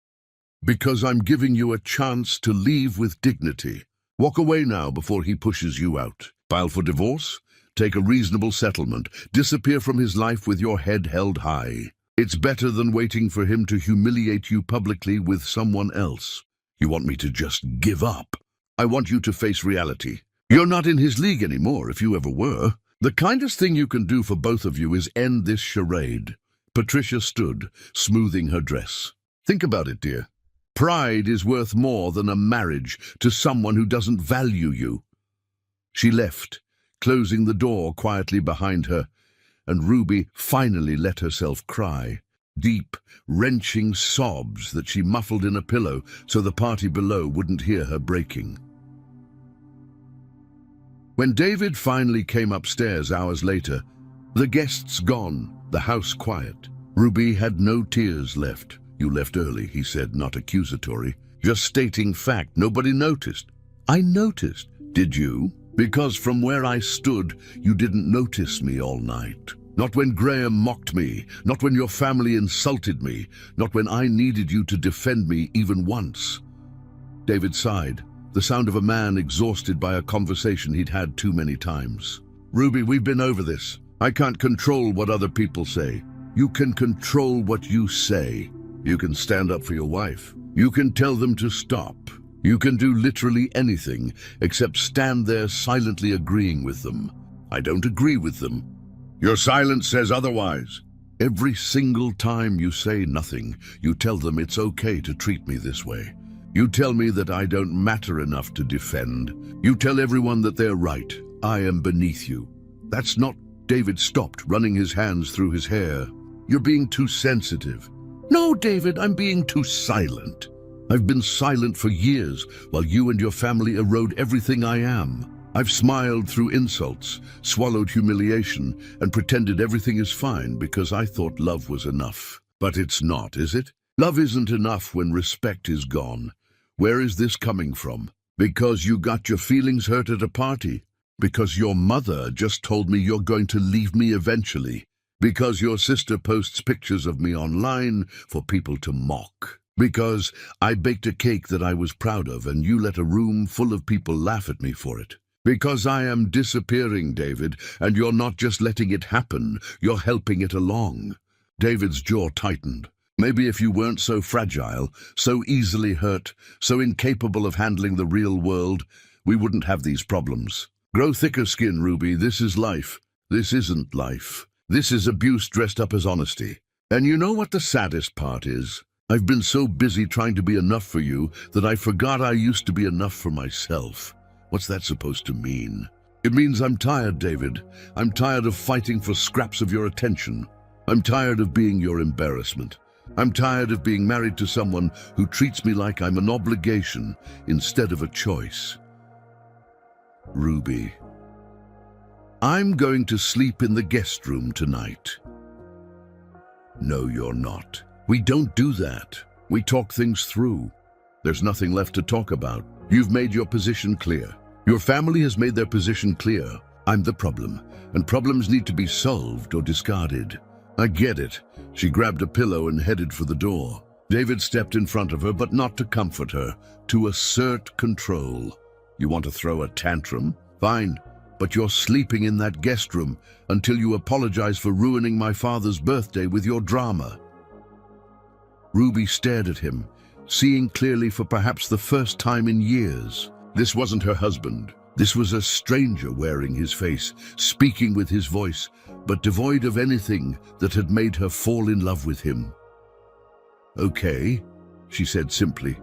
Because I'm giving you a chance to leave with dignity. Walk away now before he pushes you out. File for divorce? Take a reasonable settlement. Disappear from his life with your head held high. It's better than waiting for him to humiliate you publicly with someone else. You want me to just give up? I want you to face reality. You're not in his league anymore, if you ever were. The kindest thing you can do for both of you is end this charade. Patricia stood, smoothing her dress. Think about it, dear. Pride is worth more than a marriage to someone who doesn't value you. She left, closing the door quietly behind her, and Ruby finally let herself cry. Deep, wrenching sobs that she muffled in a pillow so the party below wouldn't hear her breaking. When David finally came upstairs hours later, the guests gone, the house quiet. Ruby had no tears left. You left early, he said, not accusatory. Just stating fact, nobody noticed. I noticed. Did you? Because from where I stood, you didn't notice me all night. Not when Graham mocked me, not when your family insulted me, not when I needed you to defend me even once. David sighed, the sound of a man exhausted by a conversation he'd had too many times. Ruby, we've been over this. I can't control what other people say. You can control what you say. You can stand up for your wife. You can tell them to stop. You can do literally anything except stand there silently agreeing with them. I don't agree with them. Your silence says otherwise. Every single time you say nothing, you tell them it's okay to treat me this way. You tell me that I don't matter enough to defend. You tell everyone that they're right. I am beneath you. That's not... David stopped, running his hands through his hair. You're being too sensitive. No, David, I'm being too silent. I've been silent for years while you and your family erode everything I am. I've smiled through insults, swallowed humiliation, and pretended everything is fine because I thought love was enough. But it's not, is it? Love isn't enough when respect is gone. Where is this coming from? Because you got your feelings hurt at a party? Because your mother just told me you're going to leave me eventually? Because your sister posts pictures of me online for people to mock? Because I baked a cake that I was proud of and you let a room full of people laugh at me for it? Because I am disappearing, David, and you're not just letting it happen, you're helping it along. David's jaw tightened. Maybe if you weren't so fragile, so easily hurt, so incapable of handling the real world, we wouldn't have these problems. Grow thicker skin, Ruby. This is life. This isn't life. This is abuse dressed up as honesty. And you know what the saddest part is? I've been so busy trying to be enough for you that I forgot I used to be enough for myself. What's that supposed to mean? It means I'm tired, David. I'm tired of fighting for scraps of your attention. I'm tired of being your embarrassment. I'm tired of being married to someone who treats me like I'm an obligation instead of a choice. Ruby, I'm going to sleep in the guest room tonight. No, you're not. We don't do that. We talk things through. There's nothing left to talk about. You've made your position clear. Your family has made their position clear. I'm the problem, and problems need to be solved or discarded. I get it. She grabbed a pillow and headed for the door. David stepped in front of her, but not to comfort her, to assert control. You want to throw a tantrum? Fine, but you're sleeping in that guest room until you apologize for ruining my father's birthday with your drama. Ruby stared at him, seeing clearly for perhaps the first time in years. This wasn't her husband. This was a stranger wearing his face, speaking with his voice, but devoid of anything that had made her fall in love with him. Okay, she said simply.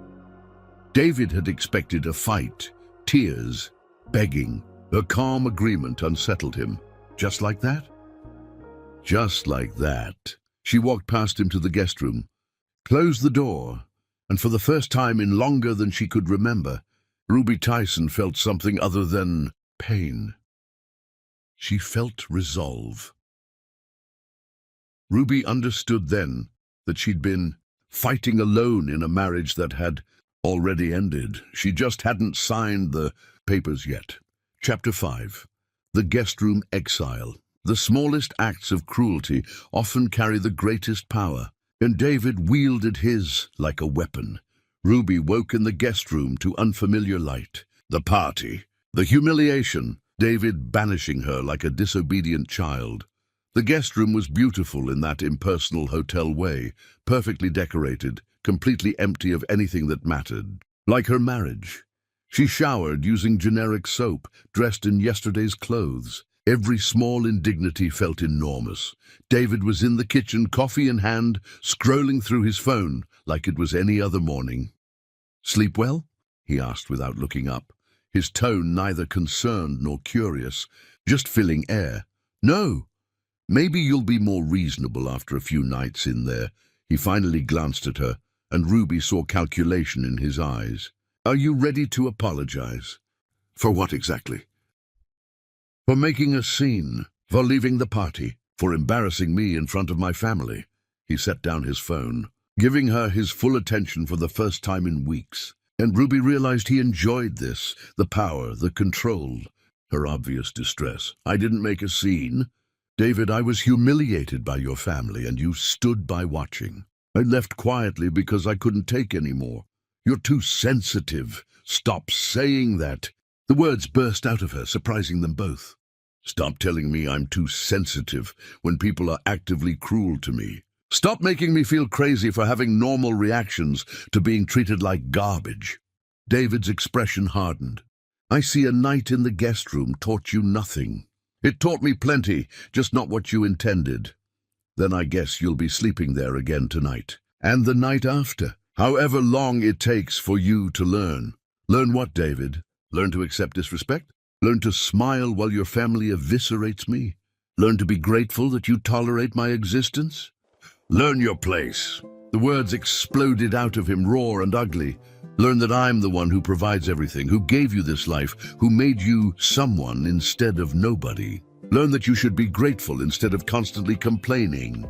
David had expected a fight, tears, begging. Her calm agreement unsettled him. Just like that? Just like that. She walked past him to the guest room, closed the door, and for the first time in longer than she could remember, Ruby Tyson felt something other than pain. She felt resolve. Ruby understood then that she'd been fighting alone in a marriage that had already ended. She just hadn't signed the papers yet. Chapter 5. The Guest Room Exile. The smallest acts of cruelty often carry the greatest power, and David wielded his like a weapon. Ruby woke in the guest room to unfamiliar light. The party, the humiliation, David banishing her like a disobedient child. The guest room was beautiful in that impersonal hotel way, perfectly decorated, completely empty of anything that mattered. Like her marriage. She showered using generic soap, dressed in yesterday's clothes. Every small indignity felt enormous. David was in the kitchen, coffee in hand, scrolling through his phone like it was any other morning. "Sleep well?" he asked without looking up, his tone neither concerned nor curious, just filling air. "No. Maybe you'll be more reasonable after a few nights in there." He finally glanced at her, and Ruby saw calculation in his eyes. "Are you ready to apologize?" "For what exactly?" "For making a scene, for leaving the party, for embarrassing me in front of my family." He set down his phone, giving her his full attention for the first time in weeks. And Ruby realized he enjoyed this, the power, the control, her obvious distress. "I didn't make a scene. David, I was humiliated by your family, and you stood by watching. I left quietly because I couldn't take any more. You're too sensitive. Stop saying that." The words burst out of her, surprising them both. "Stop telling me I'm too sensitive when people are actively cruel to me. Stop making me feel crazy for having normal reactions to being treated like garbage." David's expression hardened. "I see a night in the guest room taught you nothing. It taught me plenty, just not what you intended. Then I guess you'll be sleeping there again tonight. And the night after, however long it takes for you to learn." "Learn what, David? Learn to accept disrespect? Learn to smile while your family eviscerates me? Learn to be grateful that you tolerate my existence? Learn your place." The words exploded out of him, raw and ugly. "Learn that I'm the one who provides everything, who gave you this life, who made you someone instead of nobody. Learn that you should be grateful instead of constantly complaining."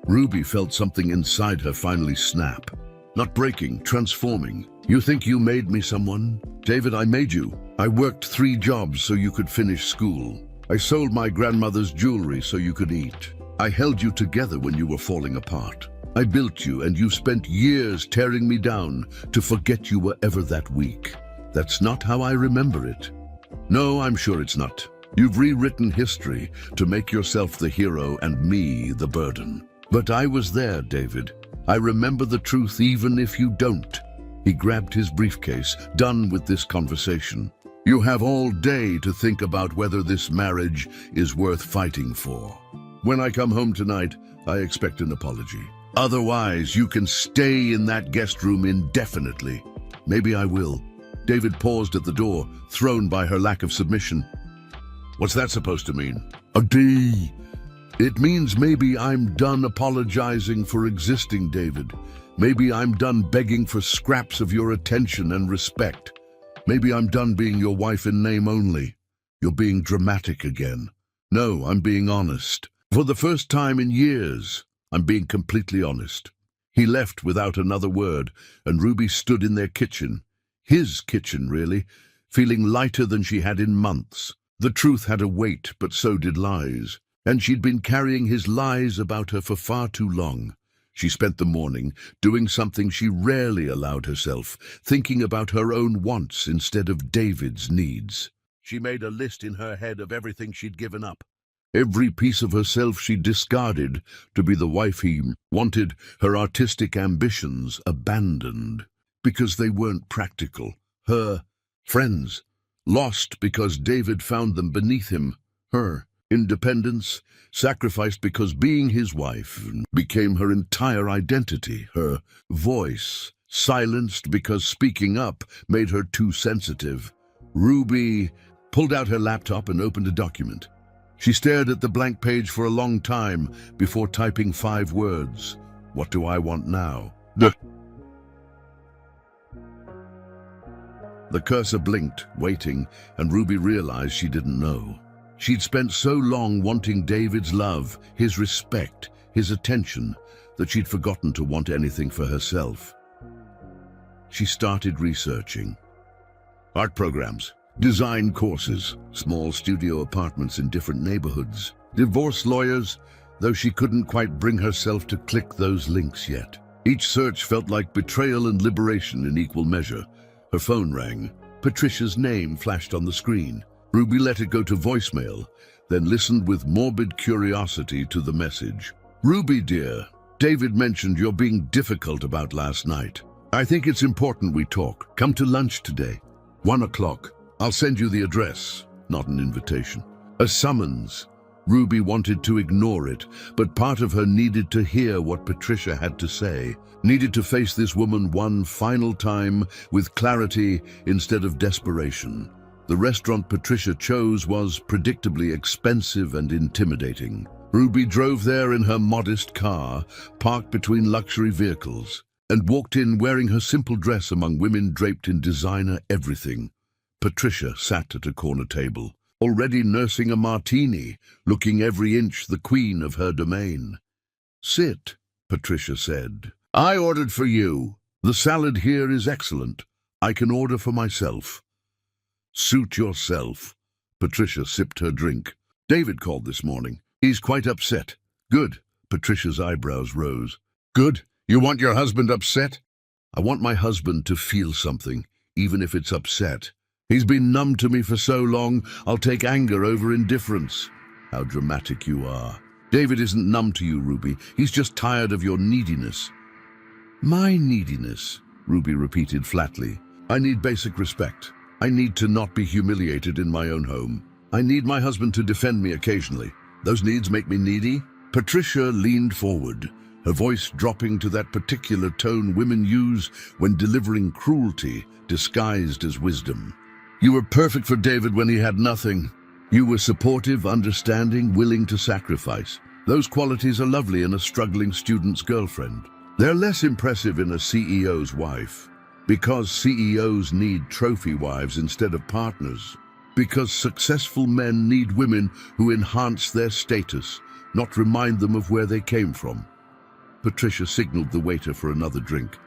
Ruby felt something inside her finally snap. Not breaking, transforming. "You think you made me someone? David, I made you. I worked 3 jobs so you could finish school. I sold my grandmother's jewelry so you could eat. I held you together when you were falling apart. I built you, and you've spent years tearing me down to forget you were ever that weak. That's not how I remember it." "No, I'm sure it's not. You've rewritten history to make yourself the hero and me the burden. But I was there, David. I remember the truth even if you don't." He grabbed his briefcase, done with this conversation. "You have all day to think about whether this marriage is worth fighting for. When I come home tonight, I expect an apology. Otherwise, you can stay in that guest room indefinitely." "Maybe I will." David paused at the door, thrown by her lack of submission. "What's that supposed to mean?" "A D. It means maybe I'm done apologizing for existing, David. Maybe I'm done begging for scraps of your attention and respect. Maybe I'm done being your wife in name only." "You're being dramatic again." "No, I'm being honest. For the first time in years, I'm being completely honest." He left without another word, and Ruby stood in their kitchen. His kitchen, really, feeling lighter than she had in months. The truth had a weight, but so did lies. And she'd been carrying his lies about her for far too long. She spent the morning doing something she rarely allowed herself, thinking about her own wants instead of David's needs. She made a list in her head of everything she'd given up. Every piece of herself she discarded to be the wife he wanted, her artistic ambitions abandoned because they weren't practical. Her friends, lost because David found them beneath him. Her independence, sacrificed because being his wife became her entire identity. Her voice, silenced because speaking up made her too sensitive. Ruby pulled out her laptop and opened a document. She stared at the blank page for a long time before typing 5 words. "What do I want now?" The cursor blinked, waiting, and Ruby realized she didn't know. She'd spent so long wanting David's love, his respect, his attention, that she'd forgotten to want anything for herself. She started researching. Art programs, design courses, small studio apartments in different neighborhoods, divorce lawyers, though she couldn't quite bring herself to click those links yet. Each search felt like betrayal and liberation in equal measure. Her phone rang. Patricia's name flashed on the screen. Ruby let it go to voicemail, then listened with morbid curiosity to the message. "Ruby, dear, David mentioned you're being difficult about last night. I think it's important we talk. Come to lunch today. 1 o'clock. I'll send you the address." Not an invitation. A summons. Ruby wanted to ignore it, but part of her needed to hear what Patricia had to say, needed to face this woman one final time with clarity instead of desperation. The restaurant Patricia chose was predictably expensive and intimidating. Ruby drove there in her modest car, parked between luxury vehicles, and walked in wearing her simple dress among women draped in designer everything. Patricia sat at a corner table, already nursing a martini, looking every inch the queen of her domain. "Sit," Patricia said. "I ordered for you. The salad here is excellent. I can order for myself." "Suit yourself." Patricia sipped her drink. "David called this morning. He's quite upset." "Good." Patricia's eyebrows rose. "Good? You want your husband upset?" "I want my husband to feel something, even if it's upset. He's been numb to me for so long, I'll take anger over indifference." "How dramatic you are." "David isn't numb to you, Ruby. He's just tired of your neediness." "My neediness," Ruby repeated flatly. "I need basic respect. I need to not be humiliated in my own home. I need my husband to defend me occasionally. Those needs make me needy." Patricia leaned forward, her voice dropping to that particular tone women use when delivering cruelty disguised as wisdom. "You were perfect for David when he had nothing. You were supportive, understanding, willing to sacrifice. Those qualities are lovely in a struggling student's girlfriend. They're less impressive in a CEO's wife. Because CEOs need trophy wives instead of partners. Because successful men need women who enhance their status, not remind them of where they came from." Patricia signaled the waiter for another drink.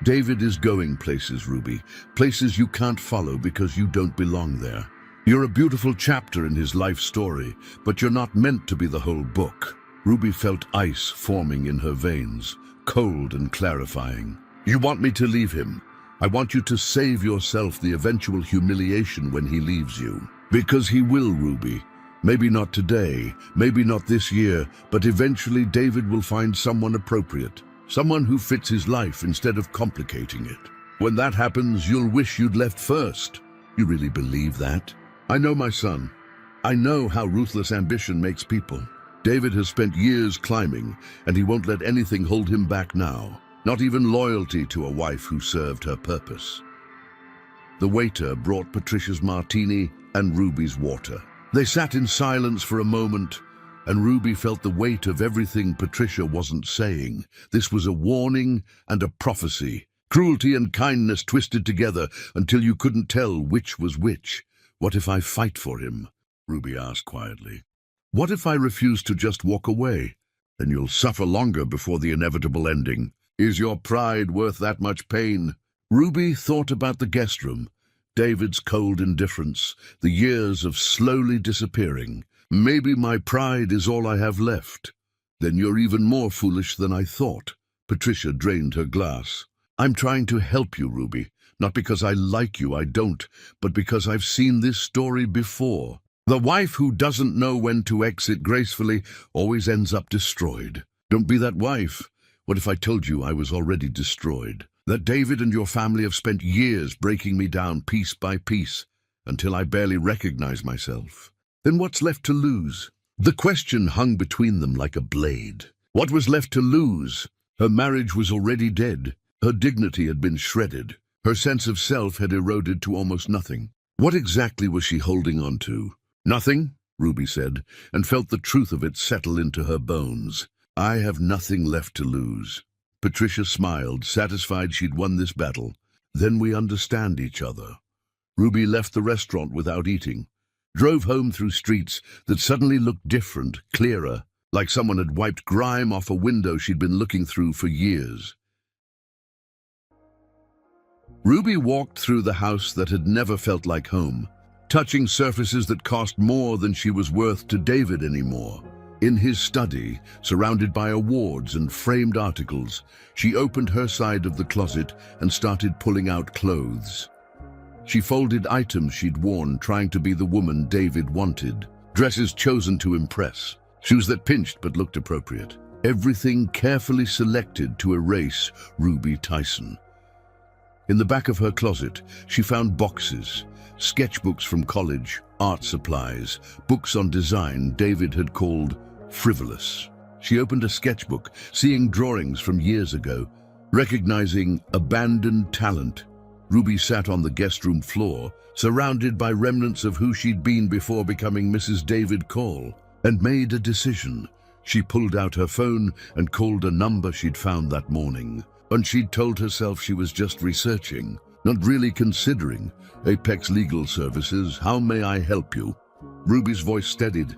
"David is going places, Ruby. Places you can't follow because you don't belong there. You're a beautiful chapter in his life story, but you're not meant to be the whole book." Ruby felt ice forming in her veins, cold and clarifying. "You want me to leave him? I want you to save yourself the eventual humiliation when he leaves you. Because he will, Ruby. Maybe not today, maybe not this year, but eventually David will find someone appropriate. Someone who fits his life instead of complicating it. When that happens, you'll wish you'd left first." "You really believe that?" "I know my son. I know how ruthless ambition makes people. David has spent years climbing, and he won't let anything hold him back now. Not even loyalty to a wife who served her purpose." The waiter brought Patricia's martini and Ruby's water. They sat in silence for a moment, and Ruby felt the weight of everything Patricia wasn't saying. This was a warning and a prophecy. Cruelty and kindness twisted together until you couldn't tell which was which. "What if I fight for him?" Ruby asked quietly. "What if I refuse to just walk away? Then you'll suffer longer before the inevitable ending. Is your pride worth that much pain?" Ruby thought about the guest room, David's cold indifference, the years of slowly disappearing. "Maybe my pride is all I have left." "Then you're even more foolish than I thought." Patricia drained her glass. "I'm trying to help you, Ruby. Not because I like you, I don't, but because I've seen this story before. The wife who doesn't know when to exit gracefully always ends up destroyed. Don't be that wife. What if I told you I was already destroyed? That David and your family have spent years breaking me down piece by piece until I barely recognize myself. Then what's left to lose?" The question hung between them like a blade. What was left to lose? Her marriage was already dead. Her dignity had been shredded. Her sense of self had eroded to almost nothing. What exactly was she holding on to? "Nothing," Ruby said, and felt the truth of it settle into her bones. "I have nothing left to lose." Patricia smiled, satisfied she'd won this battle. Then we understand each other. Ruby left the restaurant without eating, drove home through streets that suddenly looked different, clearer, like someone had wiped grime off a window she'd been looking through for years. Ruby walked through the house that had never felt like home, touching surfaces that cost more than she was worth to David anymore. In his study, surrounded by awards and framed articles, she opened her side of the closet and started pulling out clothes. She folded items she'd worn, trying to be the woman David wanted. Dresses chosen to impress, shoes that pinched but looked appropriate. Everything carefully selected to erase Ruby Tyson. In the back of her closet, she found boxes, sketchbooks from college, art supplies, books on design David had called frivolous. She opened a sketchbook, seeing drawings from years ago, recognizing abandoned talent. Ruby sat on the guest room floor, surrounded by remnants of who she'd been before becoming Mrs. David Cole, and made a decision. She pulled out her phone and called a number she'd found that morning. And she'd told herself she was just researching, not really considering. Apex Legal Services, how may I help you? Ruby's voice steadied.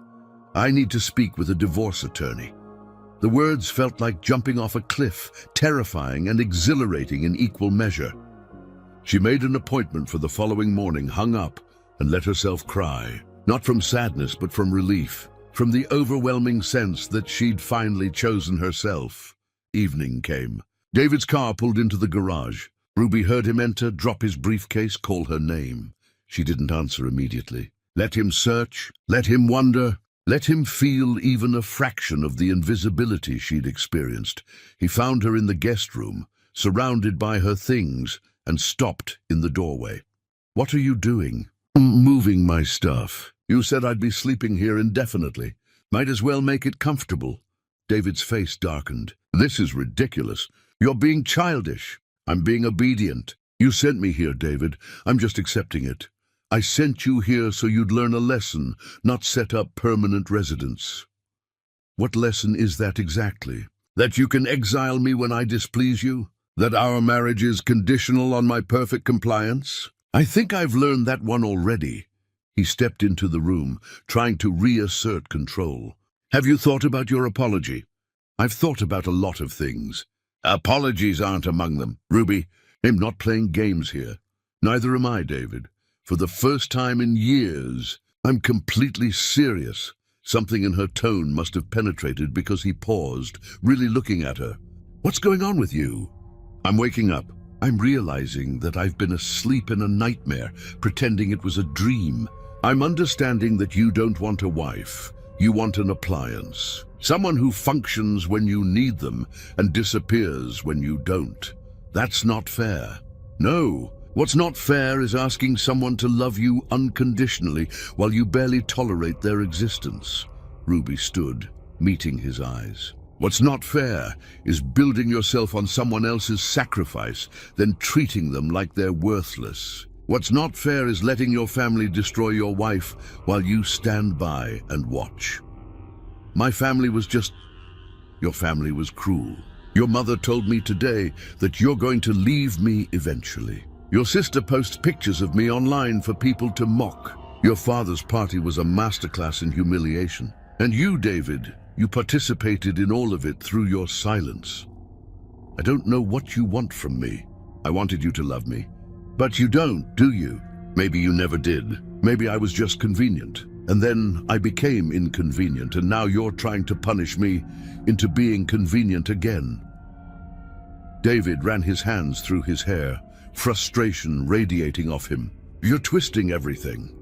I need to speak with a divorce attorney. The words felt like jumping off a cliff, terrifying and exhilarating in equal measure. She made an appointment for the following morning, hung up, and let herself cry. Not from sadness, but from relief, from the overwhelming sense that she'd finally chosen herself. Evening came. David's car pulled into the garage. Ruby heard him enter, drop his briefcase, call her name. She didn't answer immediately. Let him search, let him wonder, let him feel even a fraction of the invisibility she'd experienced. He found her in the guest room, surrounded by her things, and stopped in the doorway. What are you doing? Moving my stuff. You said I'd be sleeping here indefinitely. Might as well make it comfortable. David's face darkened. This is ridiculous. You're being childish. I'm being obedient. You sent me here, David. I'm just accepting it. I sent you here so you'd learn a lesson, not set up permanent residence. What lesson is that exactly? That you can exile me when I displease you? That our marriage is conditional on my perfect compliance? I think I've learned that one already. He stepped into the room, trying to reassert control. Have you thought about your apology? I've thought about a lot of things. Apologies aren't among them. Ruby, I'm not playing games here. Neither am I, David. For the first time in years, I'm completely serious. Something in her tone must have penetrated because he paused, really looking at her. What's going on with you? I'm waking up. I'm realizing that I've been asleep in a nightmare, pretending it was a dream. I'm understanding that you don't want a wife. You want an appliance. Someone who functions when you need them and disappears when you don't. That's not fair. No. What's not fair is asking someone to love you unconditionally while you barely tolerate their existence. Ruby stood, meeting his eyes. What's not fair is building yourself on someone else's sacrifice, then treating them like they're worthless. What's not fair is letting your family destroy your wife while you stand by and watch. My family was just... Your family was cruel. Your mother told me today that you're going to leave me eventually. Your sister posts pictures of me online for people to mock. Your father's party was a masterclass in humiliation. And you, David, you participated in all of it through your silence. I don't know what you want from me. I wanted you to love me. But you don't, do you? Maybe you never did. Maybe I was just convenient. And then I became inconvenient, and now you're trying to punish me into being convenient again. David ran his hands through his hair, frustration radiating off him. You're twisting everything.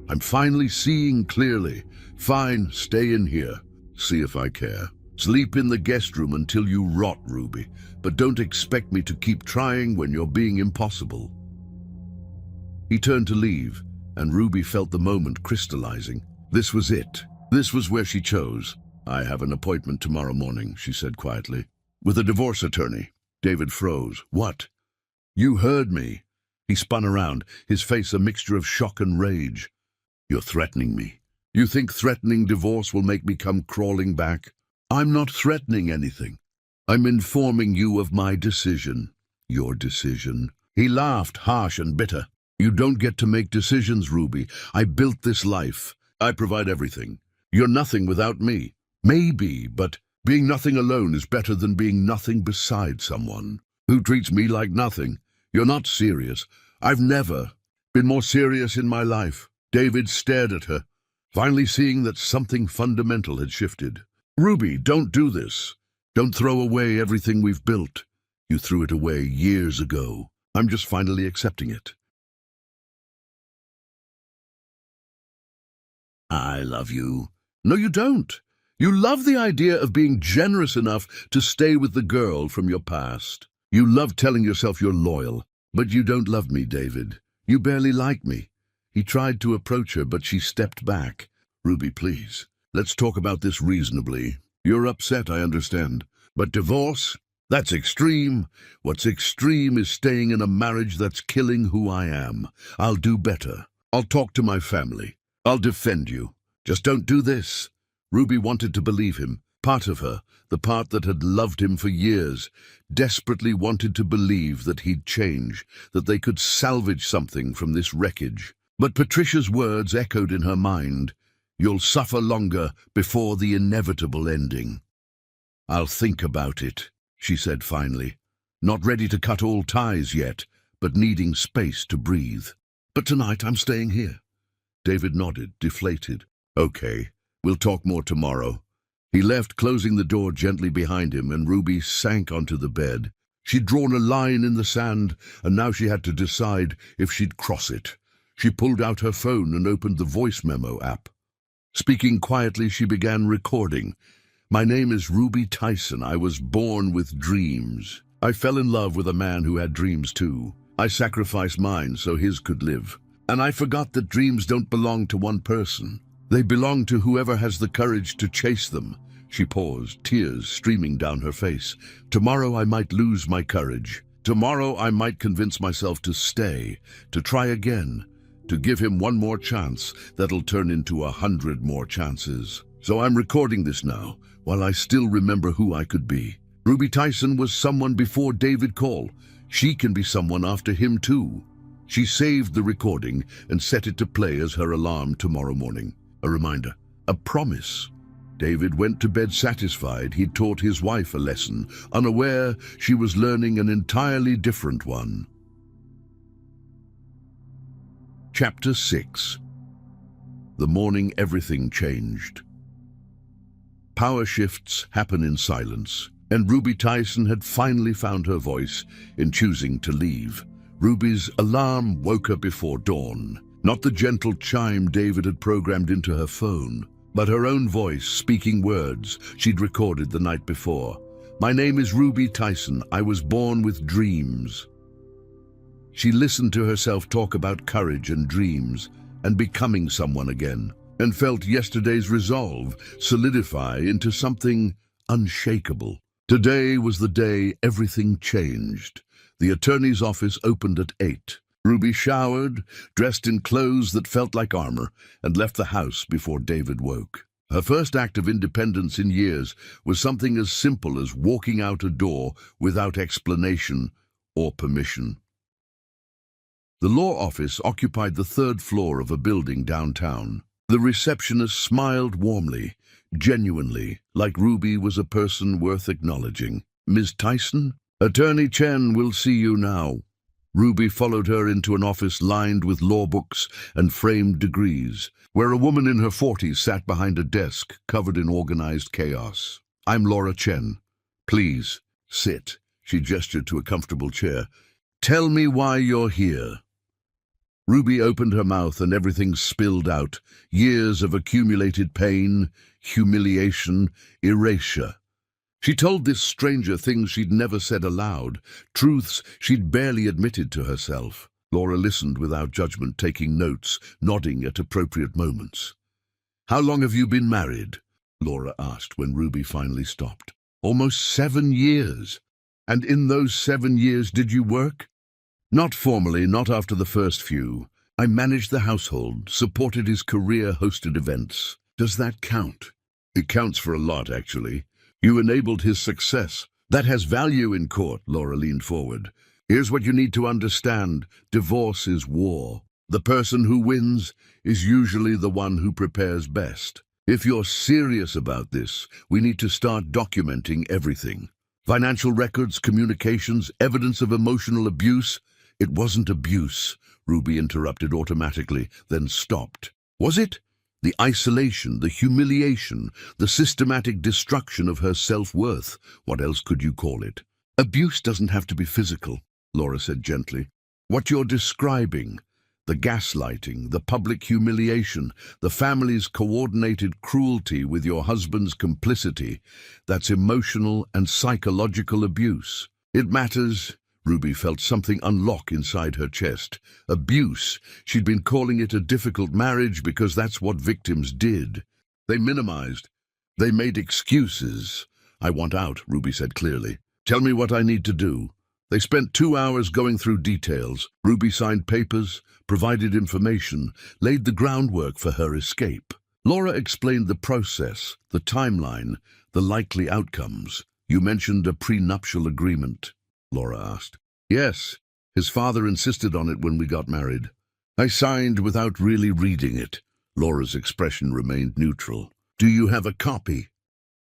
I'm finally seeing clearly. Fine, stay in here. See if I care. Sleep in the guest room until you rot, Ruby. But don't expect me to keep trying when you're being impossible. He turned to leave, and Ruby felt the moment crystallizing. This was it. This was where she chose. I have an appointment tomorrow morning, she said quietly. With a divorce attorney. David froze. What? You heard me. He spun around, his face a mixture of shock and rage. You're threatening me. You think threatening divorce will make me come crawling back? I'm not threatening anything. I'm informing you of my decision. Your decision. He laughed, harsh and bitter. You don't get to make decisions, Ruby. I built this life. I provide everything. You're nothing without me. Maybe, but being nothing alone is better than being nothing beside someone who treats me like nothing. You're not serious. I've never been more serious in my life. David stared at her, finally seeing that something fundamental had shifted. Ruby, don't do this. Don't throw away everything we've built. You threw it away years ago. I'm just finally accepting it. I love you. No, you don't. You love the idea of being generous enough to stay with the girl from your past. You love telling yourself you're loyal, but you don't love me, David. You barely like me. He tried to approach her, but she stepped back. Ruby, please. Let's talk about this reasonably. You're upset, I understand. But divorce? That's extreme. What's extreme is staying in a marriage that's killing who I am. I'll do better. I'll talk to my family. I'll defend you. Just don't do this. Ruby wanted to believe him. Part of her, the part that had loved him for years, desperately wanted to believe that he'd change, that they could salvage something from this wreckage. But Patricia's words echoed in her mind. You'll suffer longer before the inevitable ending. I'll think about it, she said finally. Not ready to cut all ties yet, but needing space to breathe. But tonight I'm staying here. David nodded, deflated. Okay, we'll talk more tomorrow. He left, closing the door gently behind him, and Ruby sank onto the bed. She'd drawn a line in the sand, and now she had to decide if she'd cross it. She pulled out her phone and opened the voice memo app. Speaking quietly, she began recording. My name is Ruby Tyson. I was born with dreams. I fell in love with a man who had dreams too. I sacrificed mine so his could live. And I forgot that dreams don't belong to one person. They belong to whoever has the courage to chase them. She paused, tears streaming down her face. Tomorrow I might lose my courage. Tomorrow I might convince myself to stay, to try again, to give him one more chance that'll turn into 100 more chances. So I'm recording this now, while I still remember who I could be. Ruby Tyson was someone before David Call. She can be someone after him too. She saved the recording and set it to play as her alarm tomorrow morning. A reminder, a promise. David went to bed satisfied he'd taught his wife a lesson, unaware she was learning an entirely different one. Chapter 6. The morning everything changed. Power shifts happen in silence, and Ruby Tyson had finally found her voice in choosing to leave. Ruby's alarm woke her before dawn. Not the gentle chime David had programmed into her phone, but her own voice speaking words she'd recorded the night before. My name is Ruby Tyson. I was born with dreams. She listened to herself talk about courage and dreams and becoming someone again, and felt yesterday's resolve solidify into something unshakable. Today was the day everything changed. The attorney's office opened at 8. Ruby showered, dressed in clothes that felt like armor, and left the house before David woke. Her first act of independence in years was something as simple as walking out a door without explanation or permission. The law office occupied the 3rd floor of a building downtown. The receptionist smiled warmly, genuinely, like Ruby was a person worth acknowledging. Ms. Tyson? Attorney Chen will see you now. Ruby followed her into an office lined with law books and framed degrees, where a woman in her 40s sat behind a desk covered in organized chaos. I'm Laura Chen. Please, sit. She gestured to a comfortable chair. Tell me why you're here. Ruby opened her mouth and everything spilled out. Years of accumulated pain, humiliation, erasure. She told this stranger things she'd never said aloud, truths she'd barely admitted to herself. Laura listened without judgment, taking notes, nodding at appropriate moments. How long have you been married? Laura asked when Ruby finally stopped. Almost 7 years. And in those 7 years did you work? Not formally, not after the first few. I managed the household, supported his career, hosted events. Does that count? It counts for a lot, actually. You enabled his success. That has value in court, Laura leaned forward. Here's what you need to understand. Divorce is war. The person who wins is usually the one who prepares best. If you're serious about this, we need to start documenting everything. Financial records, communications, evidence of emotional abuse. It wasn't abuse, Ruby interrupted automatically, then stopped. Was it? The isolation, the humiliation, the systematic destruction of her self-worth. What else could you call it? Abuse doesn't have to be physical, Laura said gently. What you're describing, the gaslighting, the public humiliation, the family's coordinated cruelty with your husband's complicity, that's emotional and psychological abuse. It matters. Ruby felt something unlock inside her chest. Abuse. She'd been calling it a difficult marriage because that's what victims did. They minimized. They made excuses. I want out, Ruby said clearly. Tell me what I need to do. They spent 2 hours going through details. Ruby signed papers, provided information, laid the groundwork for her escape. Laura explained the process, the timeline, the likely outcomes. You mentioned a prenuptial agreement, Laura asked. Yes, his father insisted on it when we got married. I signed without really reading it. Laura's expression remained neutral. Do you have a copy?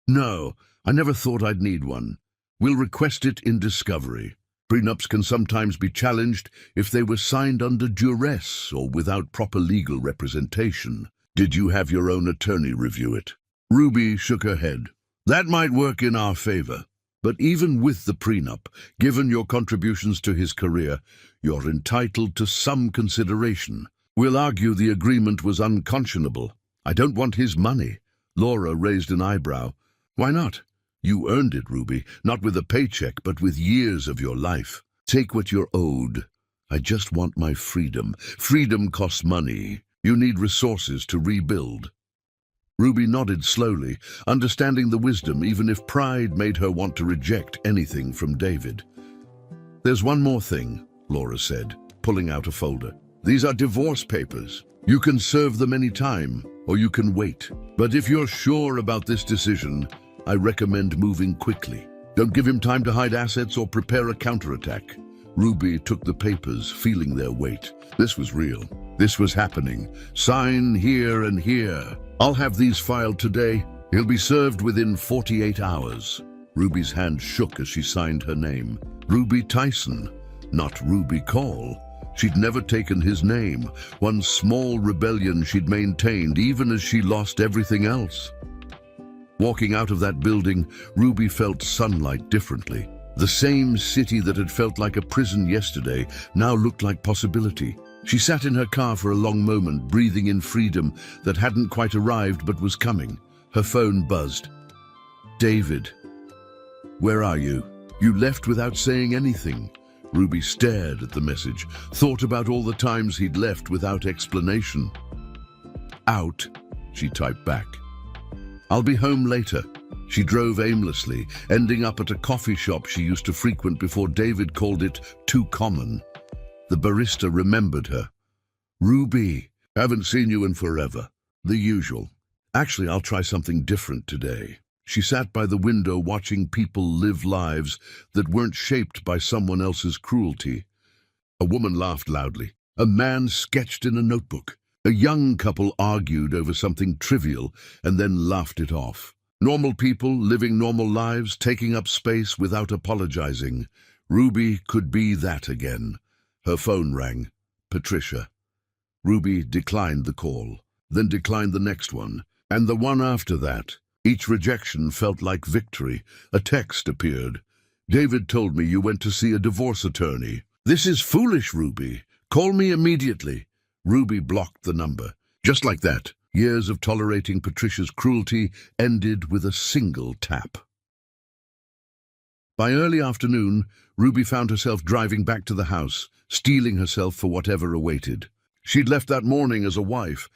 No, I never thought I'd need one. We'll request it in discovery. Prenups can sometimes be challenged if they were signed under duress or without proper legal representation. Did you have your own attorney review it? Ruby shook her head. That might work in our favor. But even with the prenup, given your contributions to his career, you're entitled to some consideration. We'll argue the agreement was unconscionable. I don't want his money. Laura raised an eyebrow. Why not? You earned it, Ruby, not with a paycheck, but with years of your life. Take what you're owed. I just want my freedom. Freedom costs money. You need resources to rebuild. Ruby nodded slowly, understanding the wisdom even if pride made her want to reject anything from David. There's one more thing, Laura said, pulling out a folder. These are divorce papers. You can serve them any time, or you can wait. But if you're sure about this decision, I recommend moving quickly. Don't give him time to hide assets or prepare a counterattack. Ruby took the papers, feeling their weight. This was real. This was happening. Sign here and here. I'll have these filed today. He'll be served within 48 hours. Ruby's hand shook as she signed her name. Ruby Tyson, not Ruby Cole. She'd never taken his name. One small rebellion she'd maintained even as she lost everything else. Walking out of that building, Ruby felt sunlight differently. The same city that had felt like a prison yesterday now looked like possibility. She sat in her car for a long moment, breathing in freedom that hadn't quite arrived but was coming. Her phone buzzed. David. Where are you? You left without saying anything. Ruby stared at the message, thought about all the times he'd left without explanation. Out, she typed back. I'll be home later. She drove aimlessly, ending up at a coffee shop she used to frequent before David called it too common. The barista remembered her. Ruby, haven't seen you in forever. The usual. Actually, I'll try something different today. She sat by the window watching people live lives that weren't shaped by someone else's cruelty. A woman laughed loudly. A man sketched in a notebook. A young couple argued over something trivial and then laughed it off. Normal people living normal lives, taking up space without apologizing. Ruby could be that again. Her phone rang. Patricia. Ruby declined the call, then declined the next one, and the one after that. Each rejection felt like victory. A text appeared. David told me you went to see a divorce attorney. This is foolish, Ruby. Call me immediately. Ruby blocked the number. Just like that, years of tolerating Patricia's cruelty ended with a single tap. By early afternoon, Ruby found herself driving back to the house, steeling herself for whatever awaited. She'd left that morning as a wife.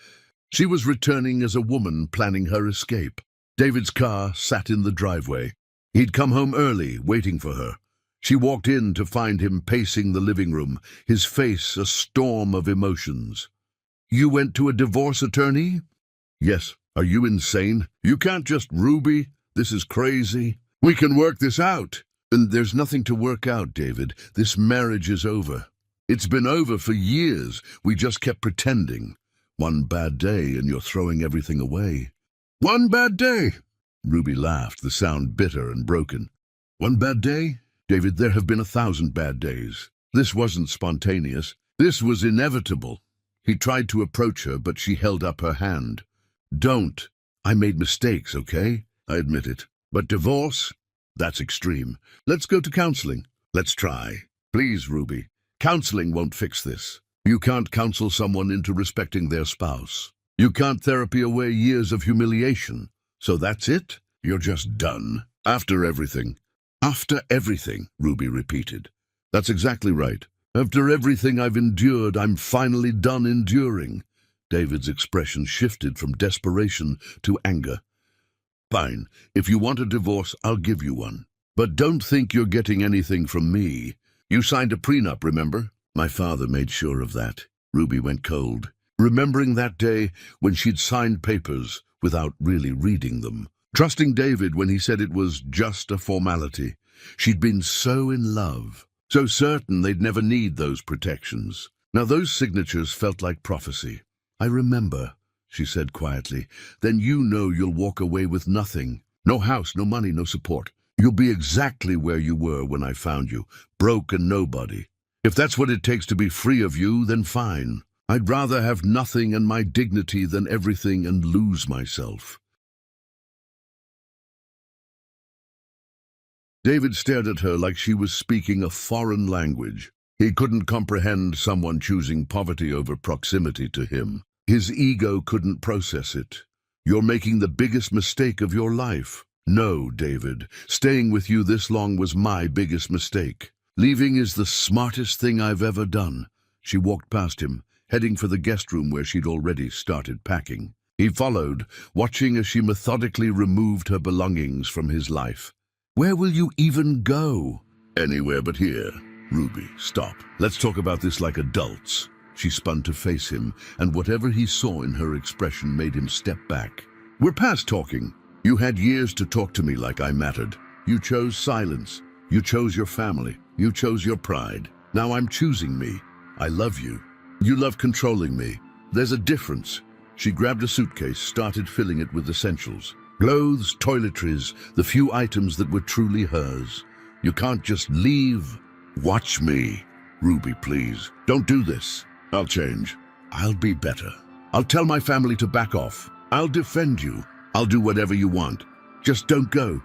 She was returning as a woman planning her escape. David's car sat in the driveway. He'd come home early, waiting for her. She walked in to find him pacing the living room, his face a storm of emotions. You went to a divorce attorney? Yes. Are you insane? You can't just, Ruby. This is crazy. We can work this out. And there's nothing to work out, David. This marriage is over. It's been over for years. We just kept pretending. One bad day and you're throwing everything away. One bad day? Ruby laughed, the sound bitter and broken. One bad day? David, there have been 1,000 bad days. This wasn't spontaneous. This was inevitable. He tried to approach her, but she held up her hand. Don't. I made mistakes, okay? I admit it. But divorce? That's extreme. Let's go to counseling. Let's try. Please, Ruby. Counseling won't fix this. You can't counsel someone into respecting their spouse. You can't therapy away years of humiliation. So that's it? You're just done. After everything. After everything, Ruby repeated. That's exactly right. After everything I've endured, I'm finally done enduring. David's expression shifted from desperation to anger. Fine. If you want a divorce, I'll give you one. But don't think you're getting anything from me. You signed a prenup, remember? My father made sure of that. Ruby went cold, remembering that day when she'd signed papers without really reading them, trusting David when he said it was just a formality. She'd been so in love, so certain they'd never need those protections. Now those signatures felt like prophecy. I remember, she said quietly. Then you know you'll walk away with nothing. No house, no money, no support. You'll be exactly where you were when I found you, broke and nobody. If that's what it takes to be free of you, then fine. I'd rather have nothing and my dignity than everything and lose myself. David stared at her like she was speaking a foreign language. He couldn't comprehend someone choosing poverty over proximity to him. His ego couldn't process it. You're making the biggest mistake of your life. No, David, staying with you this long was my biggest mistake. Leaving is the smartest thing I've ever done. She walked past him, heading for the guest room where she'd already started packing. He followed, watching as she methodically removed her belongings from his life. Where will you even go? Anywhere but here. Ruby, stop. Let's talk about this like adults. She spun to face him, and whatever he saw in her expression made him step back. We're past talking. You had years to talk to me like I mattered. You chose silence. You chose your family. You chose your pride. Now I'm choosing me. I love you. You love controlling me. There's a difference. She grabbed a suitcase, started filling it with essentials. Clothes, toiletries, the few items that were truly hers. You can't just leave. Watch me. Ruby, please. Don't do this. I'll change. I'll be better. I'll tell my family to back off. I'll defend you. I'll do whatever you want. Just don't go.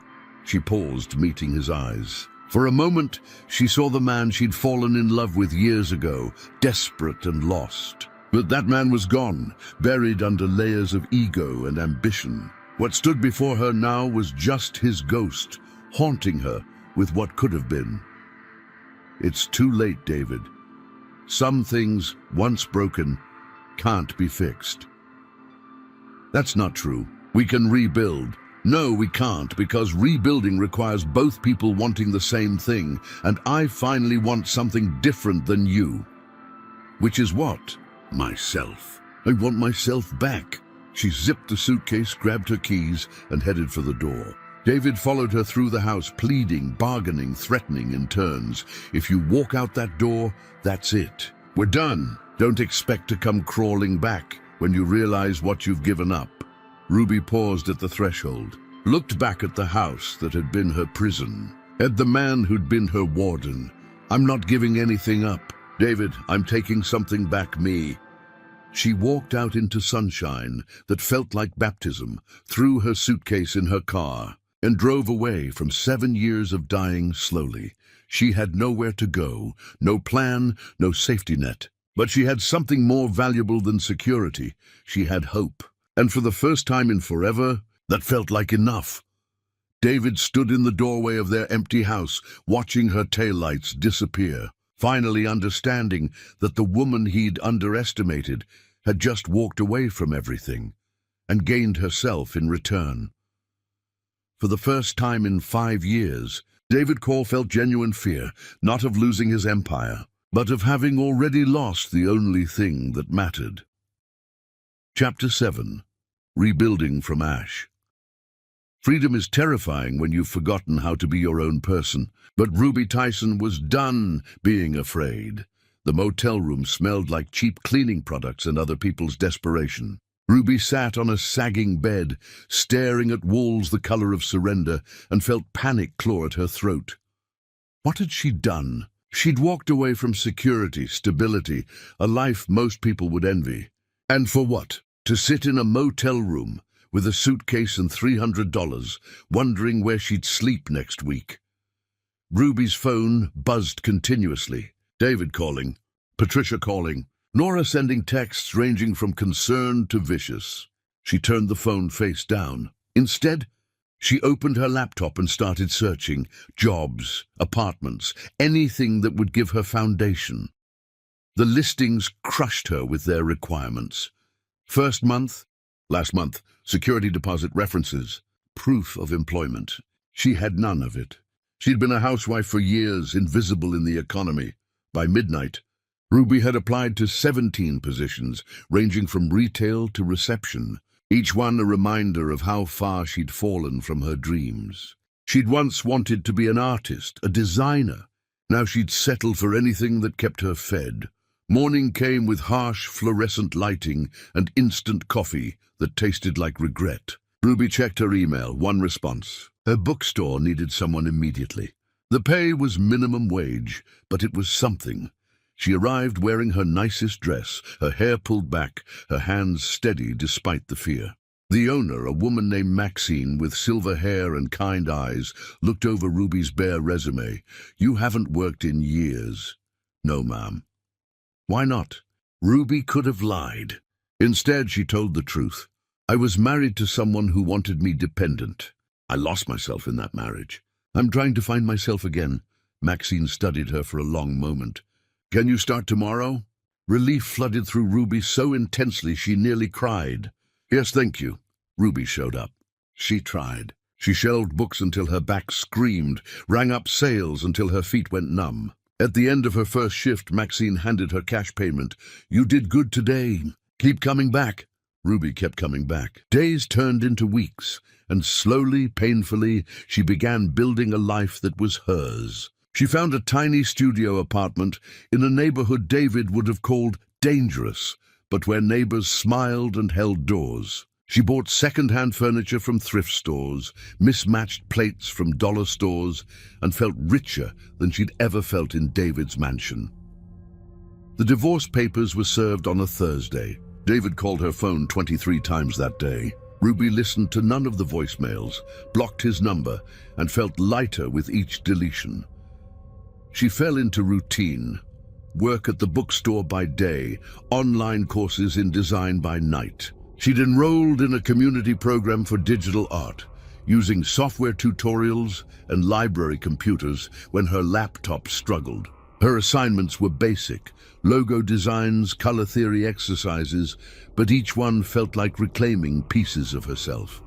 She paused, meeting his eyes. For a moment, she saw the man she'd fallen in love with years ago, desperate and lost. But that man was gone, buried under layers of ego and ambition. What stood before her now was just his ghost, haunting her with what could have been. It's too late, David. Some things, once broken, can't be fixed. That's not true. We can rebuild. No, we can't, because rebuilding requires both people wanting the same thing, and I finally want something different than you. Which is what? Myself. I want myself back. She zipped the suitcase, grabbed her keys, and headed for the door. David followed her through the house, pleading, bargaining, threatening in turns. If you walk out that door, that's it. We're done. Don't expect to come crawling back when you realize what you've given up. Ruby paused at the threshold, looked back at the house that had been her prison, at the man who'd been her warden. I'm not giving anything up. David, I'm taking something back, me. She walked out into sunshine that felt like baptism, threw her suitcase in her car, and drove away from 7 years of dying slowly. She had nowhere to go, no plan, no safety net. But she had something more valuable than security. She had hope. And for the first time in forever, that felt like enough. David stood in the doorway of their empty house, watching her taillights disappear, finally understanding that the woman he'd underestimated had just walked away from everything and gained herself in return. For the first time in 5 years, David Cole felt genuine fear, not of losing his empire, but of having already lost the only thing that mattered. Chapter 7. Rebuilding from Ash. Freedom is terrifying when you've forgotten how to be your own person. But Ruby Tyson was done being afraid. The motel room smelled like cheap cleaning products and other people's desperation. Ruby sat on a sagging bed, staring at walls the color of surrender, and felt panic claw at her throat. What had she done? She'd walked away from security, stability, a life most people would envy. And for what? To sit in a motel room with a suitcase and $300, wondering where she'd sleep next week. Ruby's phone buzzed continuously. David calling, Patricia calling, Nora sending texts ranging from concerned to vicious. She turned the phone face down. Instead, she opened her laptop and started searching. Jobs, apartments, anything that would give her foundation. The listings crushed her with their requirements. First month, last month, security deposit references, proof of employment. She had none of it. She'd been a housewife for years, invisible in the economy. By midnight, Ruby had applied to 17 positions, ranging from retail to reception, each one a reminder of how far she'd fallen from her dreams. She'd once wanted to be an artist, a designer. Now she'd settled for anything that kept her fed. Morning came with harsh fluorescent lighting and instant coffee that tasted like regret. Ruby checked her email, one response. Her bookstore needed someone immediately. The pay was minimum wage, but it was something. She arrived wearing her nicest dress, her hair pulled back, her hands steady despite the fear. The owner, a woman named Maxine with silver hair and kind eyes, looked over Ruby's bare resume. You haven't worked in years. No, ma'am. Why not? Ruby could have lied. Instead, she told the truth. I was married to someone who wanted me dependent. I lost myself in that marriage. I'm trying to find myself again. Maxine studied her for a long moment. Can you start tomorrow? Relief flooded through Ruby so intensely she nearly cried. Yes, thank you. Ruby showed up. She tried. She shelved books until her back screamed, rang up sales until her feet went numb. At the end of her first shift, Maxine handed her cash payment. You did good today. Keep coming back. Ruby kept coming back. Days turned into weeks, and slowly, painfully, she began building a life that was hers. She found a tiny studio apartment in a neighborhood David would have called dangerous, but where neighbors smiled and held doors. She bought second-hand furniture from thrift stores, mismatched plates from dollar stores, and felt richer than she'd ever felt in David's mansion. The divorce papers were served on a Thursday. David called her phone 23 times that day. Ruby listened to none of the voicemails, blocked his number, and felt lighter with each deletion. She fell into routine. Work at the bookstore by day, online courses in design by night. She'd enrolled in a community program for digital art, using software tutorials and library computers when her laptop struggled. Her assignments were basic, logo designs, color theory exercises, but each one felt like reclaiming pieces of herself.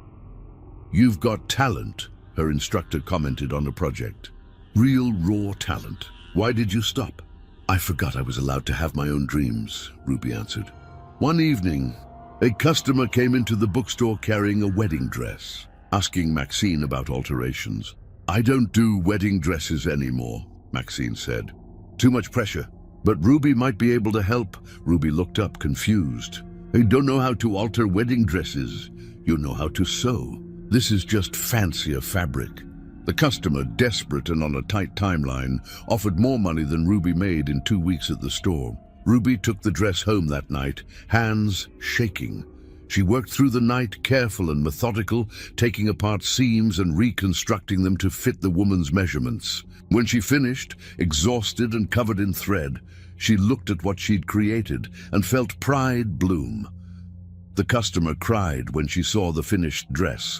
You've got talent, her instructor commented on a project. Real, raw talent. Why did you stop? I forgot I was allowed to have my own dreams, Ruby answered. One evening, a customer came into the bookstore carrying a wedding dress, asking Maxine about alterations. I don't do wedding dresses anymore, Maxine said. Too much pressure. But Ruby might be able to help. Ruby looked up, confused. I don't know how to alter wedding dresses. You know how to sew. This is just fancier fabric. The customer, desperate and on a tight timeline, offered more money than Ruby made in 2 weeks at the store. Ruby took the dress home that night, hands shaking. She worked through the night, careful and methodical, taking apart seams and reconstructing them to fit the woman's measurements. When she finished, exhausted and covered in thread, she looked at what she'd created and felt pride bloom. The customer cried when she saw the finished dress.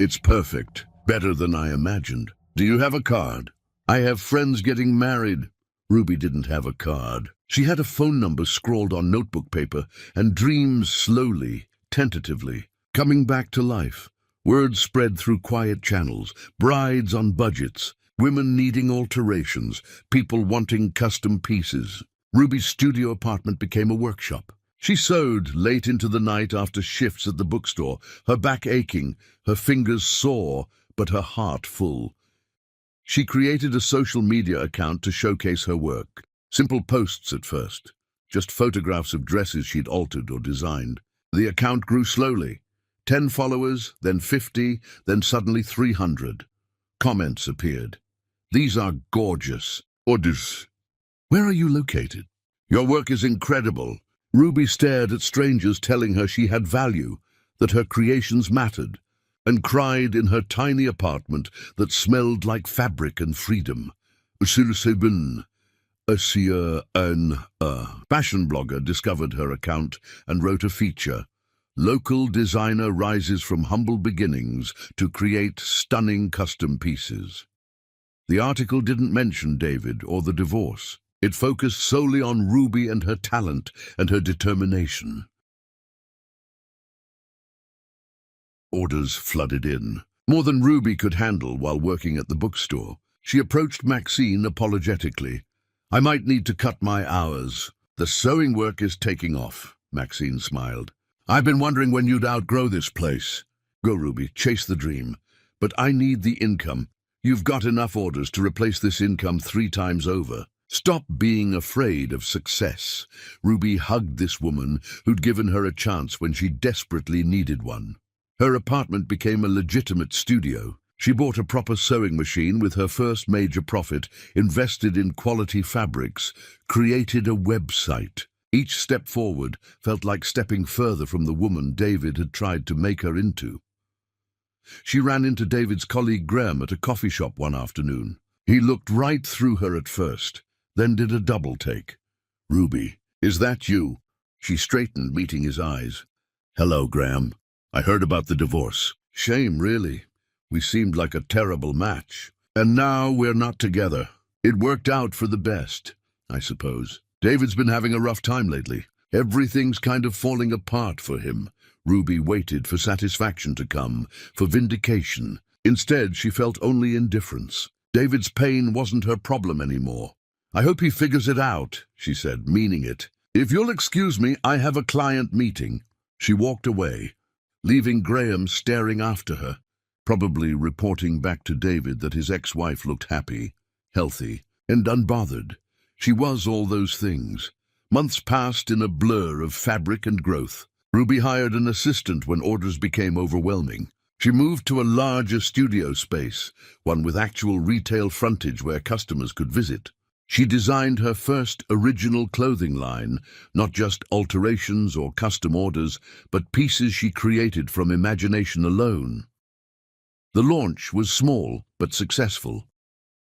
It's perfect. Better than I imagined. Do you have a card? I have friends getting married. Ruby didn't have a card. She had a phone number scrawled on notebook paper and dreams slowly, tentatively, coming back to life. Word spread through quiet channels, brides on budgets, women needing alterations, people wanting custom pieces. Ruby's studio apartment became a workshop. She sewed late into the night after shifts at the bookstore, her back aching, her fingers sore, but her heart full. She created a social media account to showcase her work. Simple posts at first, just photographs of dresses she'd altered or designed. The account grew slowly. 10 followers, then 50, then suddenly 300. Comments appeared. "These are gorgeous." Orders. "Where are you located?" "Your work is incredible." Ruby stared at strangers telling her she had value, that her creations mattered, and cried in her tiny apartment that smelled like fabric and freedom. Fashion blogger discovered her account and wrote a feature. Local designer rises from humble beginnings to create stunning custom pieces. The article didn't mention David or the divorce. It focused solely on Ruby and her talent and her determination. Orders flooded in, more than Ruby could handle while working at the bookstore. She approached Maxine apologetically. "I might need to cut my hours. The sewing work is taking off," Maxine smiled. "I've been wondering when you'd outgrow this place." "Go, Ruby, chase the dream. But I need the income. You've got enough orders to replace this income 3 times over. Stop being afraid of success." Ruby hugged this woman who'd given her a chance when she desperately needed one. Her apartment became a legitimate studio. She bought a proper sewing machine with her first major profit, invested in quality fabrics, created a website. Each step forward felt like stepping further from the woman David had tried to make her into. She ran into David's colleague Graham at a coffee shop one afternoon. He looked right through her at first, then did a double take. "Ruby, is that you?" She straightened, meeting his eyes. "Hello, Graham. I heard about the divorce." "Shame, really. We seemed like a terrible match. And now we're not together. It worked out for the best, I suppose. David's been having a rough time lately. Everything's kind of falling apart for him." Ruby waited for satisfaction to come, for vindication. Instead, she felt only indifference. David's pain wasn't her problem anymore. "I hope he figures it out," she said, meaning it. "If you'll excuse me, I have a client meeting." She walked away, leaving Graham staring after her, probably reporting back to David that his ex-wife looked happy, healthy, and unbothered. She was all those things. Months passed in a blur of fabric and growth. Ruby hired an assistant when orders became overwhelming. She moved to a larger studio space, one with actual retail frontage where customers could visit. She designed her first original clothing line, not just alterations or custom orders, but pieces she created from imagination alone. The launch was small but successful.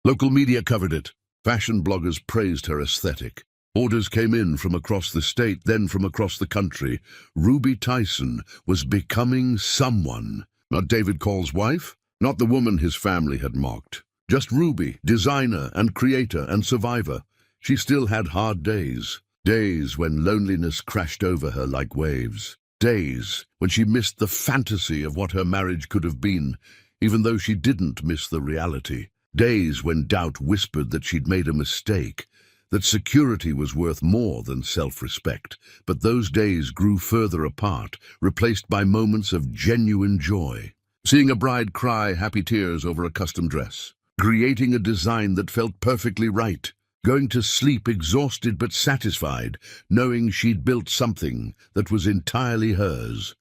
Local media covered it. Fashion bloggers praised her aesthetic. Orders came in from across the state, then from across the country. Ruby Tyson was becoming someone. Not David Call's wife, not the woman his family had mocked. Just Ruby, designer and creator and survivor. She still had hard days. Days when loneliness crashed over her like waves. Days when she missed the fantasy of what her marriage could have been, even though she didn't miss the reality. Days when doubt whispered that she'd made a mistake, that security was worth more than self-respect. But those days grew further apart, replaced by moments of genuine joy. Seeing a bride cry happy tears over a custom dress. Creating a design that felt perfectly right. Going to sleep exhausted but satisfied, knowing she'd built something that was entirely hers.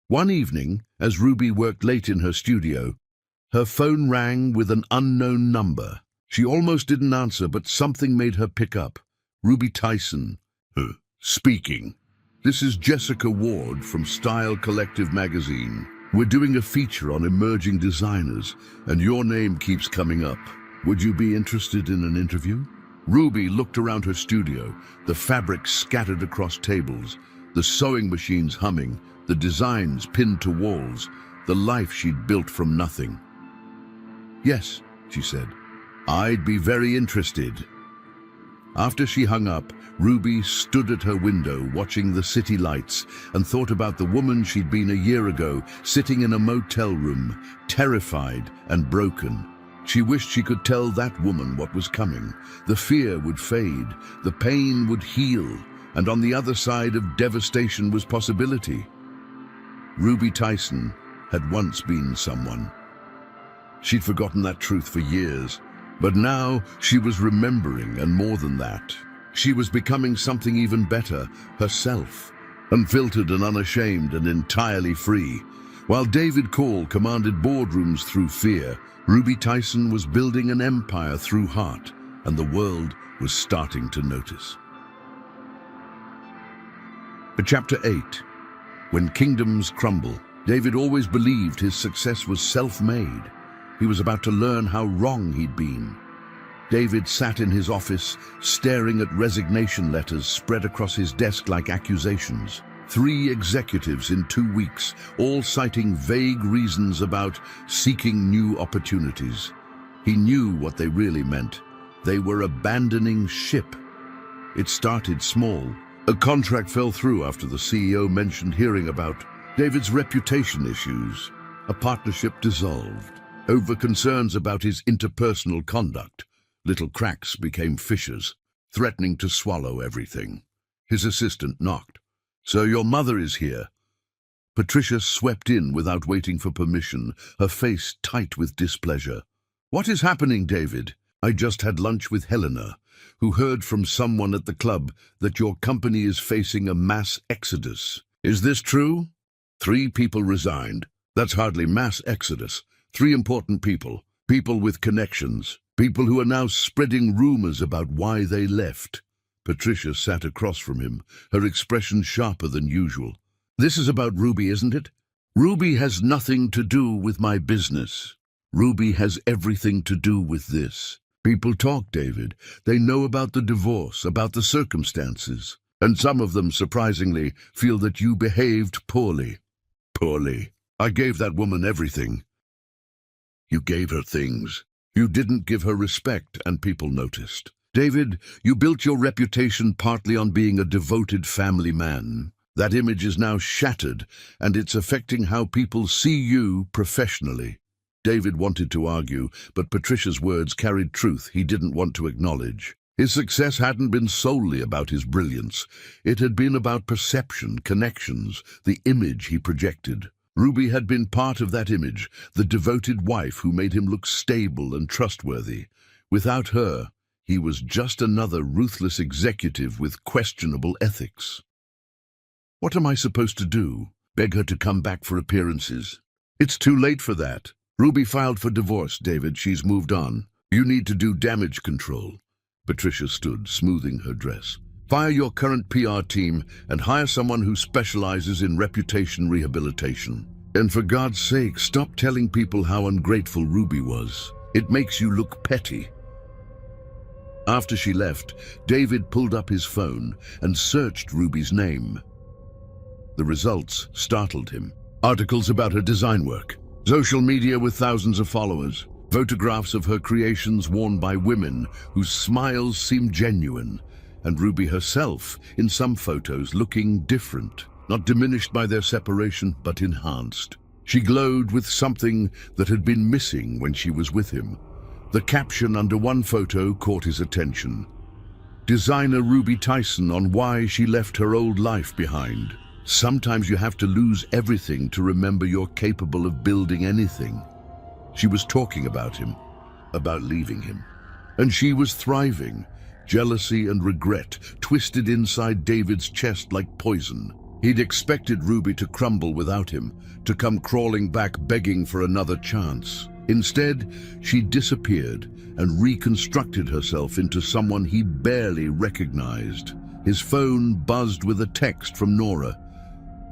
One evening, as Ruby worked late in her studio, her phone rang with an unknown number. She almost didn't answer, but something made her pick up. Ruby Tyson. Speaking. "This is Jessica Ward from Style Collective magazine. We're doing a feature on emerging designers, and your name keeps coming up. Would you be interested in an interview?" Ruby looked around her studio, the fabric scattered across tables, the sewing machines humming, the designs pinned to walls, the life she'd built from nothing. "Yes," she said. "I'd be very interested." After she hung up, Ruby stood at her window watching the city lights and thought about the woman she'd been a year ago, sitting in a motel room, terrified and broken. She wished she could tell that woman what was coming. The fear would fade, the pain would heal, and on the other side of devastation was possibility. Ruby Tyson had once been someone. She'd forgotten that truth for years, but now she was remembering, and more than that. She was becoming something even better, herself, unfiltered and unashamed and entirely free. While David Call commanded boardrooms through fear, Ruby Tyson was building an empire through heart, and the world was starting to notice. But Chapter 8. When kingdoms crumble. David always believed his success was self-made. He was about to learn how wrong he'd been. David sat in his office, staring at resignation letters spread across his desk like accusations. 3 executives in 2 weeks, all citing vague reasons about seeking new opportunities. He knew what they really meant. They were abandoning ship. It started small. A contract fell through after the CEO mentioned hearing about David's reputation issues. A partnership dissolved over concerns about his interpersonal conduct. Little cracks became fissures, threatening to swallow everything. His assistant knocked. "So your mother is here." Patricia swept in without waiting for permission, her face tight with displeasure. "What is happening, David?" "I just had lunch with Helena, who heard from someone at the club that your company is facing a mass exodus. Is this true?" 3 people resigned. That's hardly mass exodus. 3 important people. People with connections. People who are now spreading rumors about why they left. Patricia sat across from him, her expression sharper than usual. "This is about Ruby, isn't it?" "Ruby has nothing to do with my business. Ruby has everything to do with this." People talk, David. They know about the divorce, about the circumstances. And some of them, surprisingly, feel that you behaved poorly. Poorly. I gave that woman everything. You gave her things. You didn't give her respect, and people noticed. David, you built your reputation partly on being a devoted family man. That image is now shattered, and it's affecting how people see you professionally. David wanted to argue, but Patricia's words carried truth he didn't want to acknowledge. His success hadn't been solely about his brilliance. It had been about perception, connections, the image he projected. Ruby had been part of that image, the devoted wife who made him look stable and trustworthy. Without her, he was just another ruthless executive with questionable ethics. What am I supposed to do? Beg her to come back for appearances? It's too late for that. Ruby filed for divorce, David. She's moved on. You need to do damage control. Patricia stood, smoothing her dress. Fire your current PR team and hire someone who specializes in reputation rehabilitation. And for God's sake, stop telling people how ungrateful Ruby was. It makes you look petty. After she left, David pulled up his phone and searched Ruby's name. The results startled him. Articles about her design work, social media with thousands of followers, photographs of her creations worn by women whose smiles seemed genuine, and Ruby herself, in some photos, looking different, not diminished by their separation, but enhanced. She glowed with something that had been missing when she was with him. The caption under one photo caught his attention. Designer Ruby Tyson on why she left her old life behind. Sometimes you have to lose everything to remember you're capable of building anything. She was talking about him, about leaving him. And she was thriving. Jealousy and regret twisted inside David's chest like poison. He'd expected Ruby to crumble without him, to come crawling back begging for another chance. Instead, she disappeared and reconstructed herself into someone he barely recognized. His phone buzzed with a text from Nora.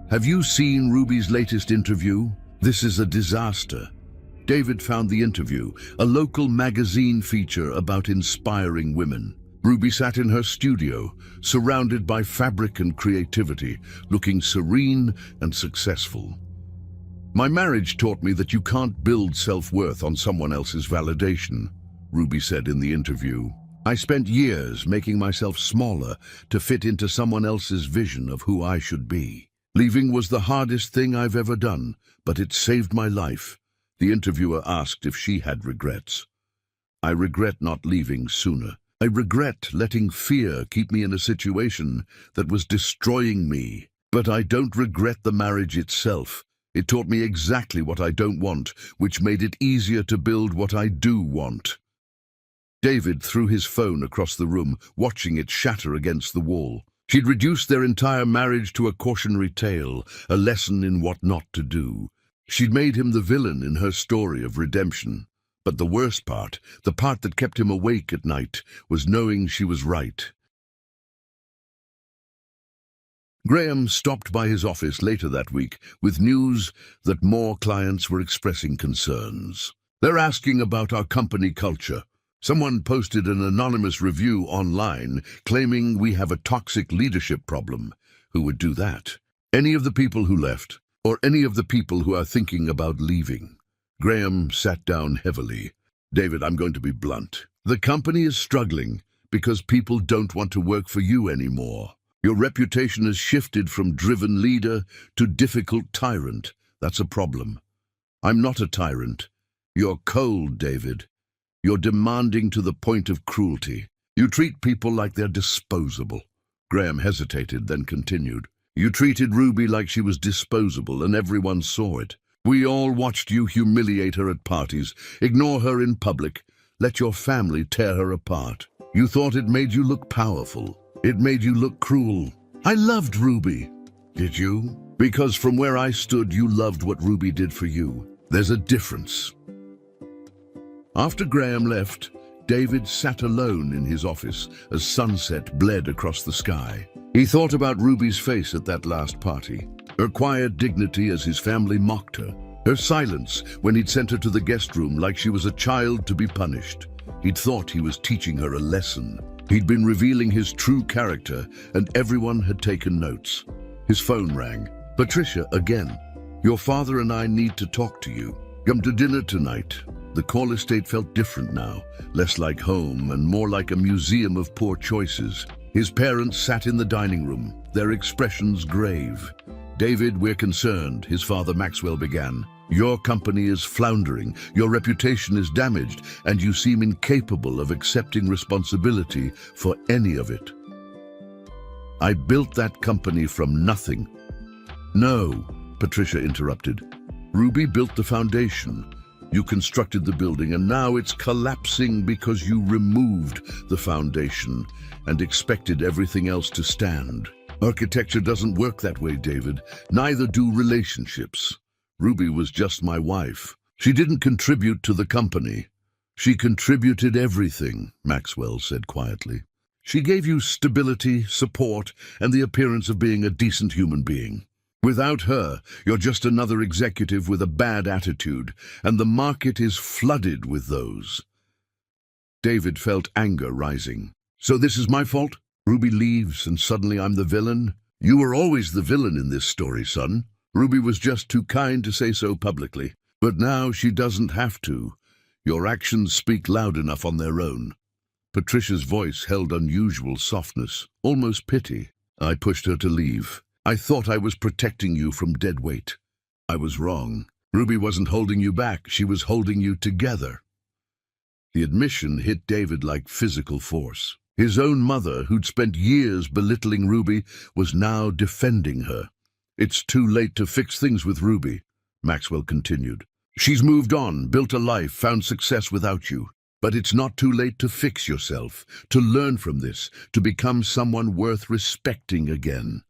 "Have you seen Ruby's latest interview? This is a disaster." David found the interview, a local magazine feature about inspiring women. Ruby sat in her studio, surrounded by fabric and creativity, looking serene and successful. "My marriage taught me that you can't build self-worth on someone else's validation," Ruby said in the interview. "I spent years making myself smaller to fit into someone else's vision of who I should be. Leaving was the hardest thing I've ever done, but it saved my life." The interviewer asked if she had regrets. "I regret not leaving sooner." I regret letting fear keep me in a situation that was destroying me. But I don't regret the marriage itself. It taught me exactly what I don't want, which made it easier to build what I do want." David threw his phone across the room, watching it shatter against the wall. She'd reduced their entire marriage to a cautionary tale, a lesson in what not to do. She'd made him the villain in her story of redemption. But the worst part, the part that kept him awake at night, was knowing she was right. Graham stopped by his office later that week with news that more clients were expressing concerns. "They're asking about our company culture. Someone posted an anonymous review online claiming we have a toxic leadership problem." Who would do that? Any of the people who left, or any of the people who are thinking about leaving? Graham sat down heavily. "David, I'm going to be blunt. The company is struggling because people don't want to work for you anymore. Your reputation has shifted from driven leader to difficult tyrant. That's a problem. I'm not a tyrant. You're cold, David. You're demanding to the point of cruelty. You treat people like they're disposable." Graham hesitated, then continued. "You treated Ruby like she was disposable, and everyone saw it. We all watched you humiliate her at parties, ignore her in public, let your family tear her apart. You thought it made you look powerful. It made you look cruel. I loved Ruby." "Did you?" "Because from where I stood, you loved what Ruby did for you. There's a difference." After Graham left, David sat alone in his office as sunset bled across the sky. He thought about Ruby's face at that last party, her quiet dignity as his family mocked her, her silence when he'd sent her to the guest room like she was a child to be punished. He'd thought he was teaching her a lesson. He'd been revealing his true character, and everyone had taken notes. His phone rang. "Patricia, again. Your father and I need to talk to you. Come to dinner tonight." The call estate felt different now, less like home and more like a museum of poor choices. His parents sat in the dining room, their expressions grave. "David, we're concerned," his father Maxwell began. "Your company is floundering, your reputation is damaged, and you seem incapable of accepting responsibility for any of it." "I built that company from nothing." "No," Patricia interrupted. "Ruby built the foundation. You constructed the building, and now it's collapsing because you removed the foundation and expected everything else to stand. Architecture doesn't work that way, David. Neither do relationships. Ruby was just my wife. She didn't contribute to the company. She contributed everything," Maxwell said quietly. "She gave you stability, support, and the appearance of being a decent human being. Without her, you're just another executive with a bad attitude, and the market is flooded with those." David felt anger rising. "So this is my fault? Ruby leaves, and suddenly I'm the villain? You were always the villain in this story, son. Ruby was just too kind to say so publicly. But now she doesn't have to. Your actions speak loud enough on their own." Patricia's voice held unusual softness, almost pity. "I pushed her to leave. I thought I was protecting you from dead weight. I was wrong. Ruby wasn't holding you back, she was holding you together." The admission hit David like physical force. His own mother, who'd spent years belittling Ruby, was now defending her. "It's too late to fix things with Ruby," Maxwell continued. "She's moved on, built a life, found success without you. But it's not too late to fix yourself, to learn from this, to become someone worth respecting again."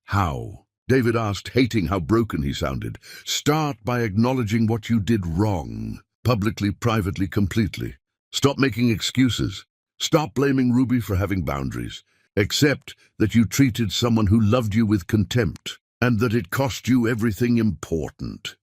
"How?" David asked, hating how broken he sounded. "Start by acknowledging what you did wrong, publicly, privately, completely. Stop making excuses. Stop blaming Ruby for having boundaries. Accept that you treated someone who loved you with contempt, and that it cost you everything important."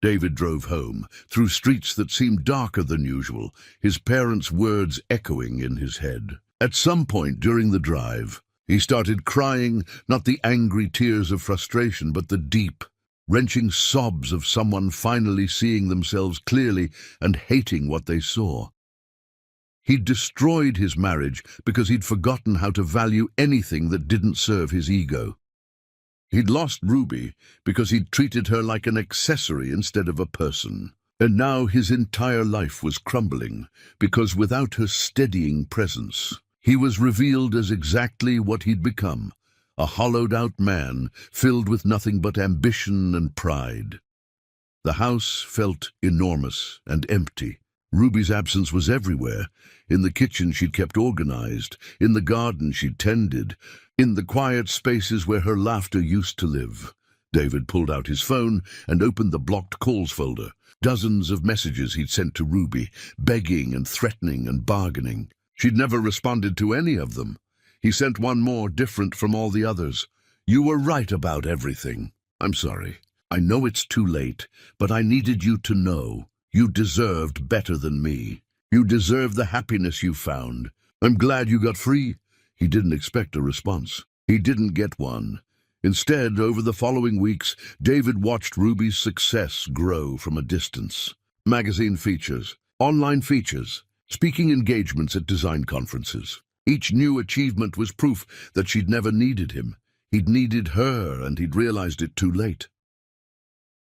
David drove home, through streets that seemed darker than usual, his parents' words echoing in his head. At some point during the drive, he started crying, not the angry tears of frustration, but the deep, wrenching sobs of someone finally seeing themselves clearly and hating what they saw. He'd destroyed his marriage because he'd forgotten how to value anything that didn't serve his ego. He'd lost Ruby because he'd treated her like an accessory instead of a person. And now his entire life was crumbling, because without her steadying presence, he was revealed as exactly what he'd become, a hollowed-out man filled with nothing but ambition and pride. The house felt enormous and empty. Ruby's absence was everywhere. In the kitchen she'd kept organized, in the garden she'd tended, in the quiet spaces where her laughter used to live. David pulled out his phone and opened the blocked calls folder. Dozens of messages he'd sent to Ruby, begging and threatening and bargaining. She'd never responded to any of them. He sent one more, different from all the others. "You were right about everything. I'm sorry. I know it's too late, but I needed you to know. You deserved better than me. You deserve the happiness you found. I'm glad you got free." He didn't expect a response. He didn't get one. Instead, over the following weeks, David watched Ruby's success grow from a distance. Magazine features, online features, speaking engagements at design conferences. Each new achievement was proof that she'd never needed him. He'd needed her, and he'd realized it too late.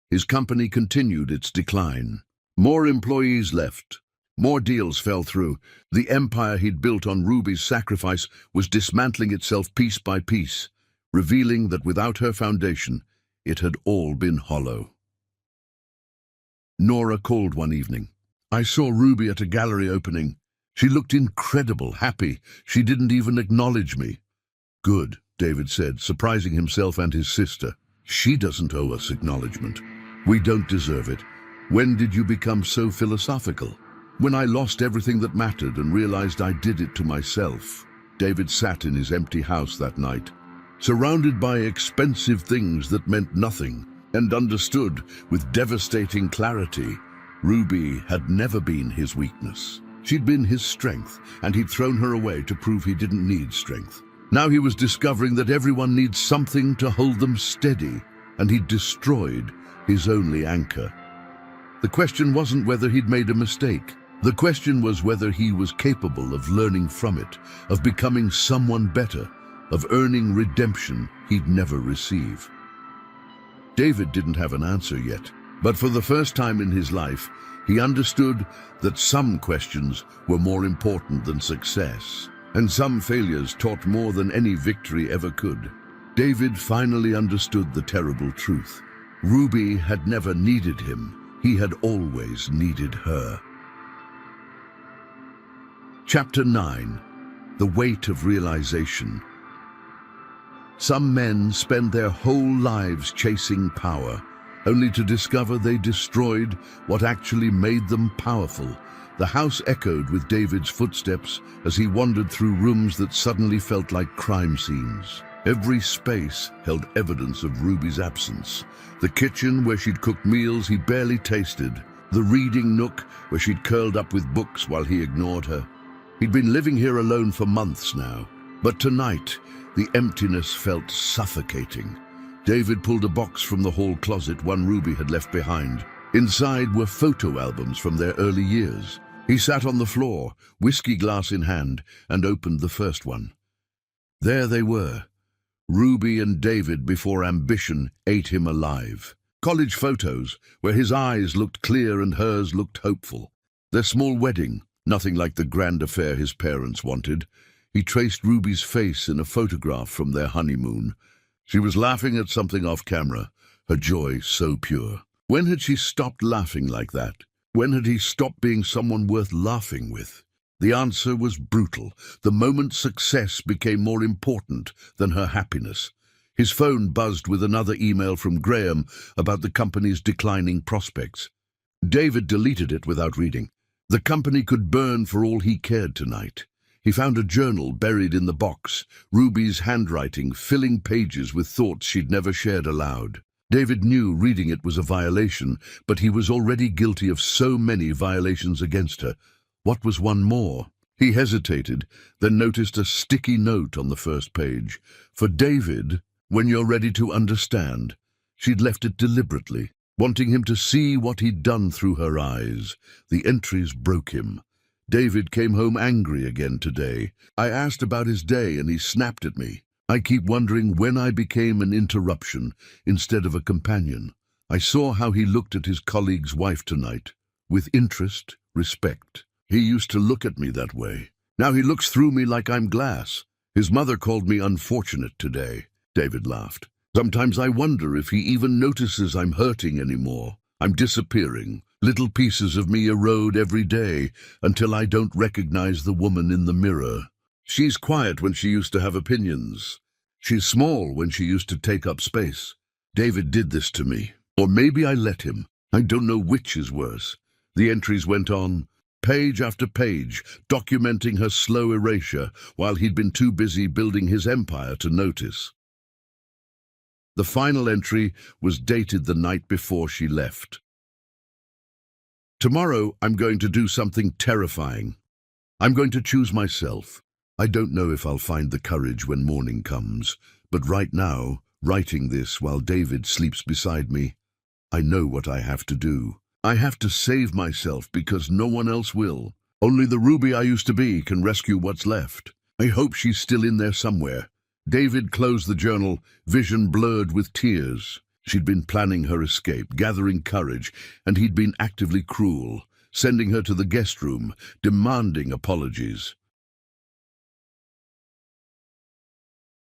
His company continued its decline. More employees left. More deals fell through. The empire he'd built on Ruby's sacrifice was dismantling itself piece by piece, revealing that without her foundation, it had all been hollow. Nora called one evening. "I saw Ruby at a gallery opening. She looked incredible, happy. She didn't even acknowledge me." "Good," David said, surprising himself and his sister. "She doesn't owe us acknowledgement. We don't deserve it. When did you become so philosophical?" "When I lost everything that mattered and realized I did it to myself." David sat in his empty house that night, surrounded by expensive things that meant nothing, and understood with devastating clarity, Ruby had never been his weakness. She'd been his strength, and he'd thrown her away to prove he didn't need strength. Now he was discovering that everyone needs something to hold them steady, and he'd destroyed his only anchor. The question wasn't whether he'd made a mistake. The question was whether he was capable of learning from it, of becoming someone better, of earning redemption he'd never receive. David didn't have an answer yet, but for the first time in his life, he understood that some questions were more important than success, and some failures taught more than any victory ever could. David finally understood the terrible truth. Ruby had never needed him. He had always needed her. Chapter 9. The Weight of Realization. Some men spend their whole lives chasing power, only to discover they destroyed what actually made them powerful. The house echoed with David's footsteps as he wandered through rooms that suddenly felt like crime scenes. Every space held evidence of Ruby's absence. The kitchen where she'd cooked meals he barely tasted. The reading nook where she'd curled up with books while he ignored her. He'd been living here alone for months now, but tonight the emptiness felt suffocating. David pulled a box from the hall closet, one Ruby had left behind. Inside were photo albums from their early years. He sat on the floor, whiskey glass in hand, and opened the first one. There they were, Ruby and David before ambition ate him alive. College photos, where his eyes looked clear and hers looked hopeful. Their small wedding, nothing like the grand affair his parents wanted. He traced Ruby's face in a photograph from their honeymoon. She was laughing at something off camera, her joy so pure. When had she stopped laughing like that? When had he stopped being someone worth laughing with? The answer was brutal. The moment success became more important than her happiness. His phone buzzed with another email from Graham about the company's declining prospects. David deleted it without reading. The company could burn for all he cared tonight. He found a journal buried in the box, Ruby's handwriting filling pages with thoughts she'd never shared aloud. David knew reading it was a violation, but he was already guilty of so many violations against her. What was one more? He hesitated, then noticed a sticky note on the first page. For David, when you're ready to understand. She'd left it deliberately, wanting him to see what he'd done through her eyes. The entries broke him. David came home angry again today. I asked about his day and he snapped at me. I keep wondering when I became an interruption instead of a companion. I saw how he looked at his colleague's wife tonight, with interest, respect. He used to look at me that way. Now he looks through me like I'm glass. His mother called me unfortunate today." David laughed. "Sometimes I wonder if he even notices I'm hurting anymore. I'm disappearing. Little pieces of me erode every day until I don't recognize the woman in the mirror. She's quiet when she used to have opinions. She's small when she used to take up space. David did this to me. Or maybe I let him. I don't know which is worse." The entries went on, page after page, documenting her slow erasure while he'd been too busy building his empire to notice. The final entry was dated the night before she left. "Tomorrow I'm going to do something terrifying. I'm going to choose myself. I don't know if I'll find the courage when morning comes, but right now, writing this while David sleeps beside me, I know what I have to do. I have to save myself because no one else will. Only the Ruby I used to be can rescue what's left. I hope she's still in there somewhere." David closed the journal, vision blurred with tears. She'd been planning her escape, gathering courage, and he'd been actively cruel, sending her to the guest room, demanding apologies.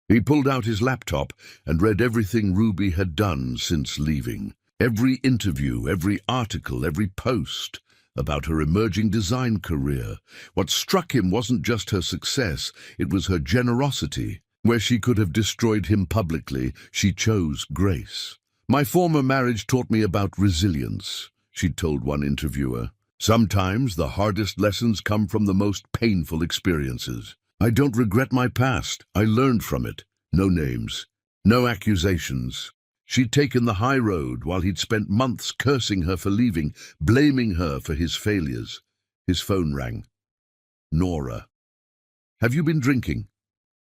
He pulled out his laptop and read everything Ruby had done since leaving. Every interview, every article, every post about her emerging design career. What struck him wasn't just her success, it was her generosity. Where she could have destroyed him publicly, she chose grace. "My former marriage taught me about resilience," she'd told one interviewer. "Sometimes the hardest lessons come from the most painful experiences. I don't regret my past. I learned from it. No names, no accusations." She'd taken the high road while he'd spent months cursing her for leaving, blaming her for his failures. His phone rang. "Nora." "Have you been drinking?"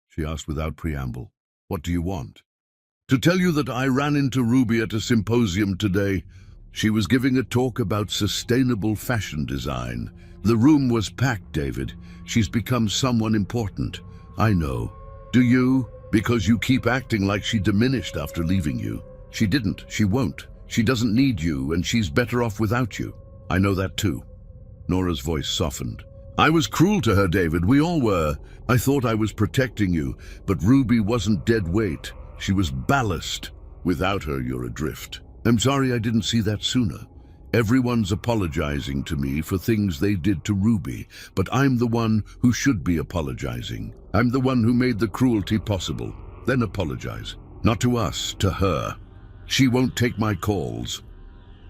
she asked without preamble. "What do you want?" "To tell you that I ran into Ruby at a symposium today. She was giving a talk about sustainable fashion design. The room was packed, David. She's become someone important. I know. Do you? Because you keep acting like she diminished after leaving you. She didn't. She won't. She doesn't need you, and she's better off without you. I know that too." Nora's voice softened. "I was cruel to her, David. We all were. I thought I was protecting you, but Ruby wasn't dead weight. She was ballast. Without her, you're adrift. I'm sorry I didn't see that sooner. Everyone's apologizing to me for things they did to Ruby, but I'm the one who should be apologizing. I'm the one who made the cruelty possible. Then apologize. Not to us, to her. She won't take my calls.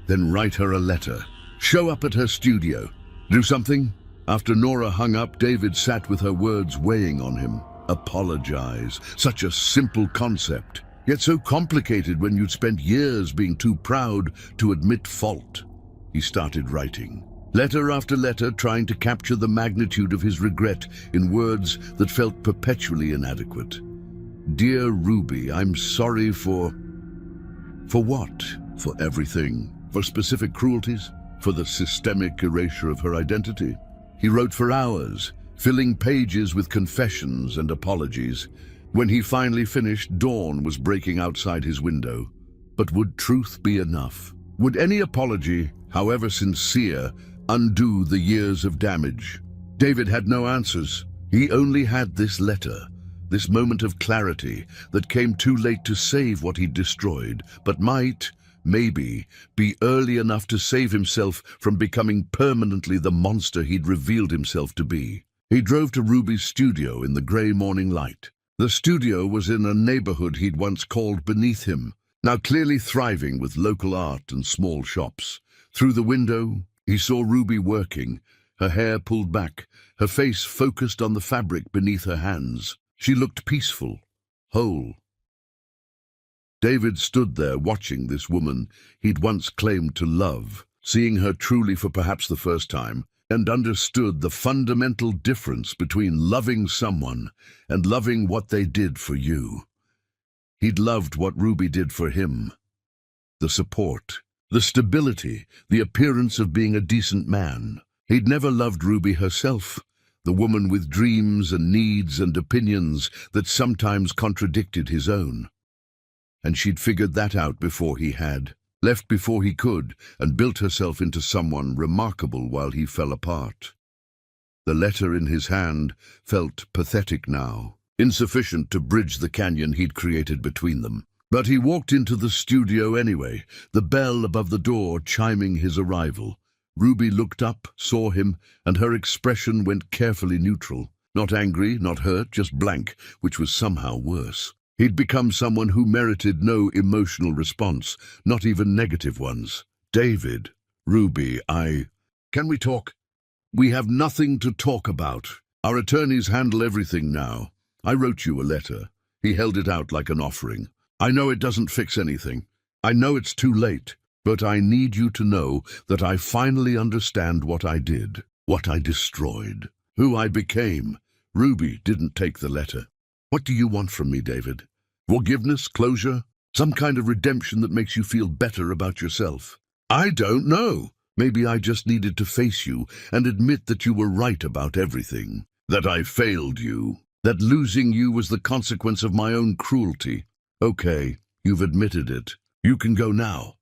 Then write her a letter. Show up at her studio. Do something." After Nora hung up, David sat with her words weighing on him. Apologize. Such a simple concept, yet so complicated when you'd spent years being too proud to admit fault. He started writing. Letter after letter, trying to capture the magnitude of his regret in words that felt perpetually inadequate. "Dear Ruby, I'm sorry for what? For everything. For specific cruelties? For the systemic erasure of her identity?" He wrote for hours, filling pages with confessions and apologies. When he finally finished, dawn was breaking outside his window. But would truth be enough? Would any apology, however sincere, undo the years of damage? David had no answers. He only had this letter, this moment of clarity that came too late to save what he'd destroyed, but might, maybe, be early enough to save himself from becoming permanently the monster he'd revealed himself to be. He drove to Ruby's studio in the grey morning light. The studio was in a neighborhood he'd once called beneath him, now clearly thriving with local art and small shops. Through the window, he saw Ruby working, her hair pulled back, her face focused on the fabric beneath her hands. She looked peaceful, whole. David stood there watching this woman he'd once claimed to love, seeing her truly for perhaps the first time, and understood the fundamental difference between loving someone and loving what they did for you. He'd loved what Ruby did for him. The support, the stability, the appearance of being a decent man. He'd never loved Ruby herself, the woman with dreams and needs and opinions that sometimes contradicted his own. And she'd figured that out before he had. left before he could, and built herself into someone remarkable while he fell apart. The letter in his hand felt pathetic now, insufficient to bridge the canyon he'd created between them. But he walked into the studio anyway, the bell above the door chiming his arrival. Ruby looked up, saw him, and her expression went carefully neutral. Not angry, not hurt, just blank, which was somehow worse. He'd become someone who merited no emotional response, not even negative ones. "David, Ruby, Can we talk?" "We have nothing to talk about. Our attorneys handle everything now. I wrote you a letter." He held it out like an offering. "I know it doesn't fix anything. I know it's too late. But I need you to know that I finally understand what I did, what I destroyed, who I became." Ruby didn't take the letter. "What do you want from me, David? Forgiveness, closure, some kind of redemption that makes you feel better about yourself?" "I don't know. Maybe I just needed to face you and admit that you were right about everything, that I failed you, that losing you was the consequence of my own cruelty." "Okay, you've admitted it. You can go now."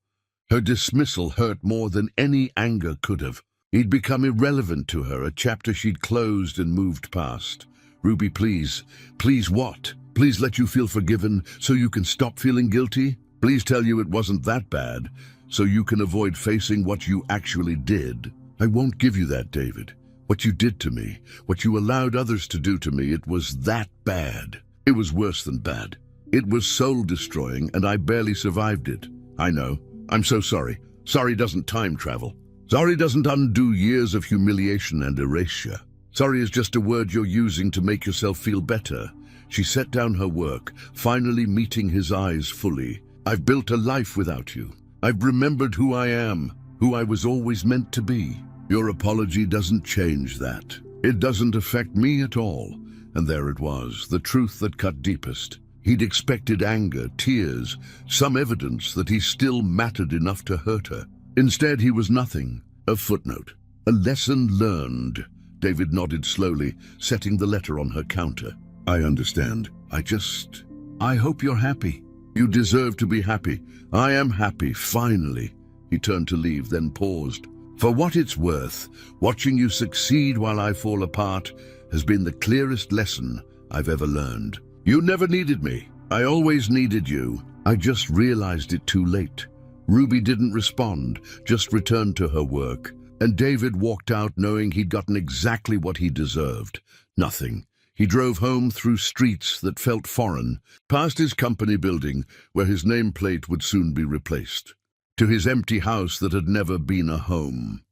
Her dismissal hurt more than any anger could have. He'd become irrelevant to her, a chapter she'd closed and moved past. "Ruby, please. Please what? Please let you feel forgiven so you can stop feeling guilty? Please tell you it wasn't that bad so you can avoid facing what you actually did." "I won't give you that, David. What you did to me, what you allowed others to do to me, it was that bad. It was worse than bad. It was soul-destroying, and I barely survived it. I know. I'm so sorry. Sorry doesn't time travel. Sorry doesn't undo years of humiliation and erasure. Sorry is just a word you're using to make yourself feel better." She set down her work, finally meeting his eyes fully. "I've built a life without you. I've remembered who I am, who I was always meant to be. Your apology doesn't change that. It doesn't affect me at all." And there it was, the truth that cut deepest. He'd expected anger, tears, some evidence that he still mattered enough to hurt her. Instead, he was nothing, a footnote, a lesson learned. David nodded slowly, setting the letter on her counter. "I understand. I hope you're happy. You deserve to be happy. I am happy, finally." He turned to leave, then paused. "For what it's worth, watching you succeed while I fall apart has been the clearest lesson I've ever learned. You never needed me. I always needed you. I just realized it too late." Ruby didn't respond, just returned to her work, and David walked out knowing he'd gotten exactly what he deserved. Nothing. He drove home through streets that felt foreign, past his company building where his nameplate would soon be replaced, to his empty house that had never been a home.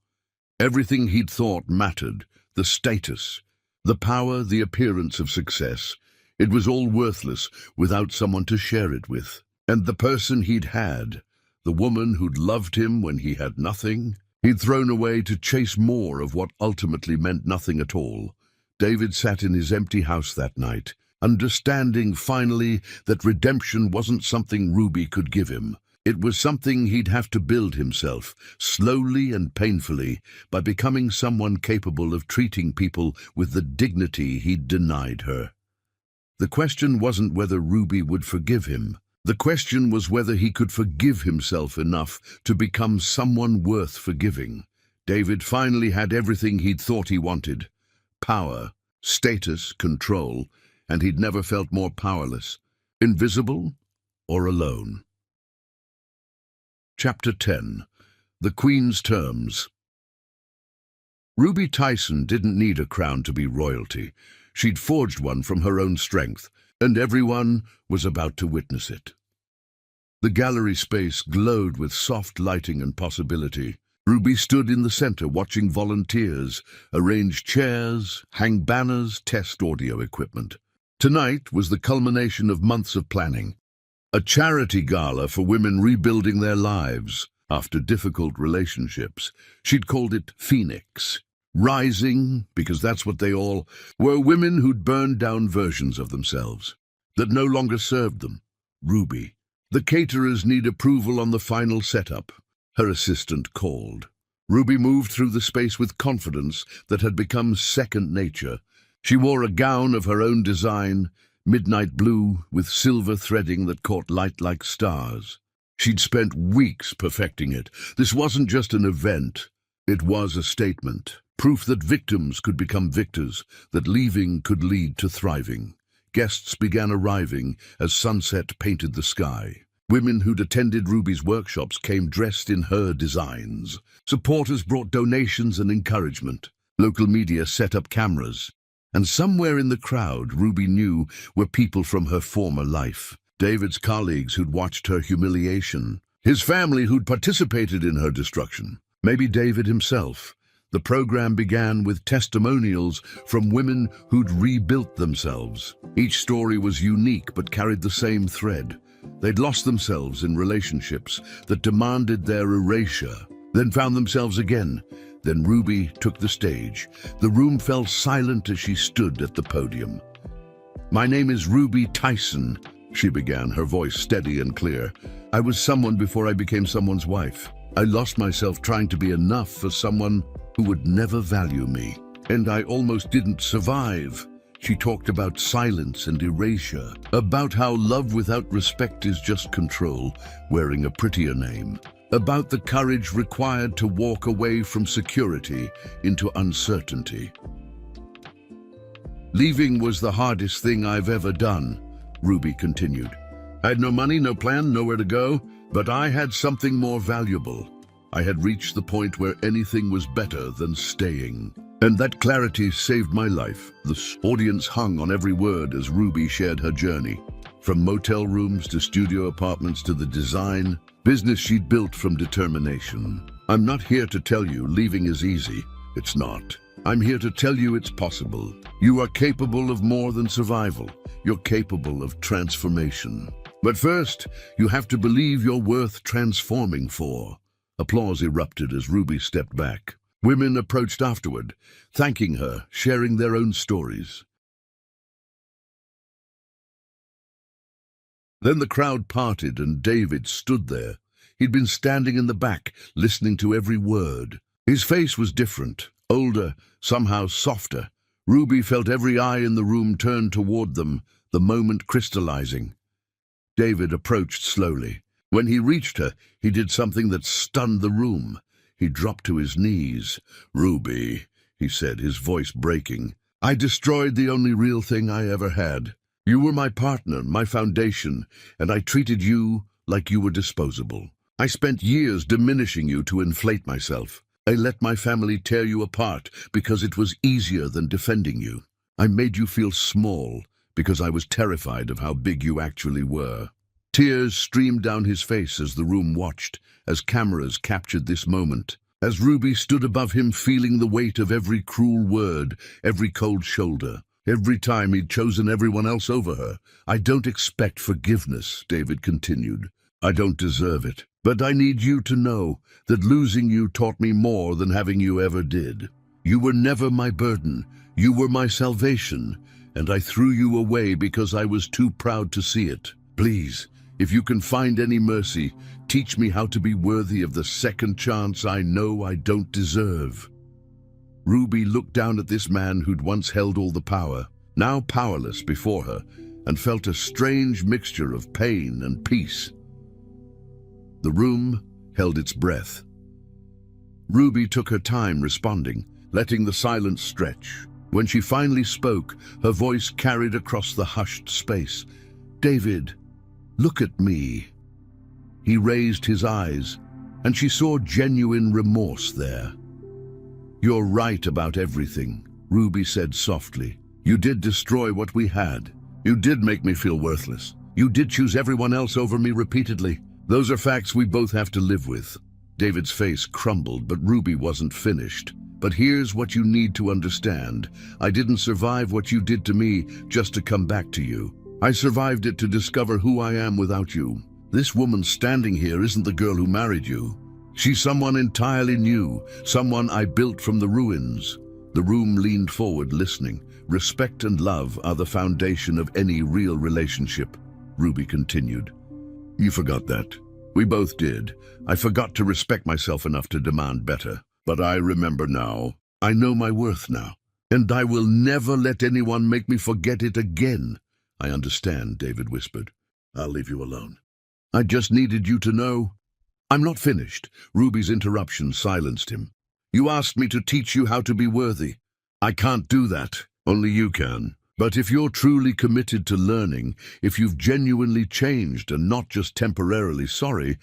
Everything he'd thought mattered, the status, the power, the appearance of success. It was all worthless without someone to share it with. And the person he'd had, the woman who'd loved him when he had nothing, he'd thrown away to chase more of what ultimately meant nothing at all. David sat in his empty house that night, understanding finally that redemption wasn't something Ruby could give him. It was something he'd have to build himself, slowly and painfully, by becoming someone capable of treating people with the dignity he'd denied her. The question wasn't whether Ruby would forgive him. The question was whether he could forgive himself enough to become someone worth forgiving. David finally had everything he'd thought he wanted. Power, status, control, and he'd never felt more powerless, invisible or alone. Chapter 10. The Queen's Terms. Ruby Tyson didn't need a crown to be royalty. She'd forged one from her own strength, and everyone was about to witness it. The gallery space glowed with soft lighting and possibility. Ruby stood in the center watching volunteers arrange chairs, hang banners, test audio equipment. Tonight was the culmination of months of planning. A charity gala for women rebuilding their lives after difficult relationships. She'd called it Phoenix. Rising, because that's what they all were, women who'd burned down versions of themselves that no longer served them. Ruby. "The caterers need approval on the final setup," her assistant called. Ruby moved through the space with confidence that had become second nature. She wore a gown of her own design, midnight blue with silver threading that caught light like stars. She'd spent weeks perfecting it. This wasn't just an event. It was a statement. Proof that victims could become victors, that leaving could lead to thriving. Guests began arriving as sunset painted the sky. Women who'd attended Ruby's workshops came dressed in her designs. Supporters brought donations and encouragement. Local media set up cameras. And somewhere in the crowd, Ruby knew, were people from her former life. David's colleagues who'd watched her humiliation. His family who'd participated in her destruction. Maybe David himself. The program began with testimonials from women who'd rebuilt themselves. Each story was unique but carried the same thread. They'd lost themselves in relationships that demanded their erasure, then found themselves again. Then Ruby took the stage. The room fell silent as she stood at the podium. "My name is Ruby Tyson," she began, her voice steady and clear. "I was someone before I became someone's wife. I lost myself trying to be enough for someone who would never value me. And I almost didn't survive." She talked about silence and erasure, about how love without respect is just control, wearing a prettier name, about the courage required to walk away from security into uncertainty. "Leaving was the hardest thing I've ever done," Ruby continued. "I had no money, no plan, nowhere to go, but I had something more valuable. I had reached the point where anything was better than staying. And that clarity saved my life." The audience hung on every word as Ruby shared her journey. From motel rooms to studio apartments to the design, business she'd built from determination. "I'm not here to tell you leaving is easy. It's not. I'm here to tell you it's possible. You are capable of more than survival. You're capable of transformation. But first, you have to believe you're worth transforming for." Applause erupted as Ruby stepped back. Women approached afterward, thanking her, sharing their own stories. Then the crowd parted and David stood there. He'd been standing in the back, listening to every word. His face was different, older, somehow softer. Ruby felt every eye in the room turn toward them, the moment crystallizing. David approached slowly. When he reached her, he did something that stunned the room. He dropped to his knees. "Ruby," he said, his voice breaking, "I destroyed the only real thing I ever had. You were my partner, my foundation, and I treated you like you were disposable. I spent years diminishing you to inflate myself. I let my family tear you apart because it was easier than defending you. I made you feel small because I was terrified of how big you actually were." Tears streamed down his face as the room watched, as cameras captured this moment. As Ruby stood above him, feeling the weight of every cruel word, every cold shoulder, every time he'd chosen everyone else over her. "I don't expect forgiveness," David continued. "I don't deserve it. But I need you to know that losing you taught me more than having you ever did. You were never my burden. You were my salvation, and I threw you away because I was too proud to see it. Please, if you can find any mercy, teach me how to be worthy of the second chance I know I don't deserve." Ruby looked down at this man who'd once held all the power, now powerless before her, and felt a strange mixture of pain and peace. The room held its breath. Ruby took her time responding, letting the silence stretch. When she finally spoke, her voice carried across the hushed space. "David, look at me." He raised his eyes, and she saw genuine remorse there. "You're right about everything," Ruby said softly. "You did destroy what we had. You did make me feel worthless. You did choose everyone else over me repeatedly. Those are facts we both have to live with." David's face crumbled, but Ruby wasn't finished. "But here's what you need to understand. I didn't survive what you did to me just to come back to you. I survived it to discover who I am without you. This woman standing here isn't the girl who married you. She's someone entirely new, someone I built from the ruins." The room leaned forward, listening. "Respect and love are the foundation of any real relationship," Ruby continued. "You forgot that. We both did. I forgot to respect myself enough to demand better. But I remember now. I know my worth now. And I will never let anyone make me forget it again." "I understand," David whispered. "I'll leave you alone." I just needed you to know. I'm not finished. Ruby's interruption silenced him. You asked me to teach you how to be worthy. I can't do that. Only you can. But if you're truly committed to learning, if you've genuinely changed and not just temporarily sorry,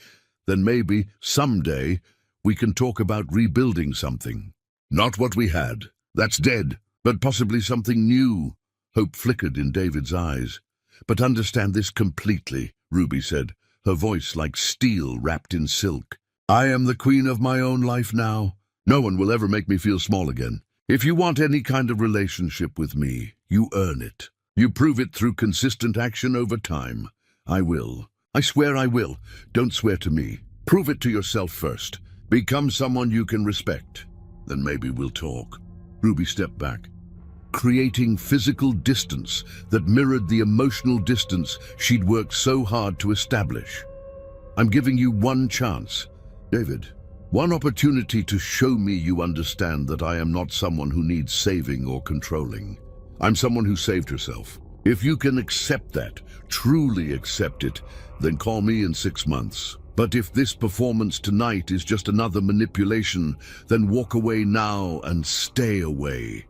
then maybe, someday, we can talk about rebuilding something. Not what we had. That's dead. But possibly something new. Hope flickered in David's eyes. But understand this completely, Ruby said, her voice like steel wrapped in silk. I am the queen of my own life now. No one will ever make me feel small again. If you want any kind of relationship with me, you earn it. You prove it through consistent action over time. I will. I swear I will. Don't swear to me. Prove it to yourself first. Become someone you can respect. Then maybe we'll talk. Ruby stepped back, creating physical distance that mirrored the emotional distance she'd worked so hard to establish. I'm giving you one chance, David. One opportunity to show me you understand that I am not someone who needs saving or controlling. I'm someone who saved herself. If you can accept that, truly accept it, then call me in 6 months. But if this performance tonight is just another manipulation, then walk away now and stay away.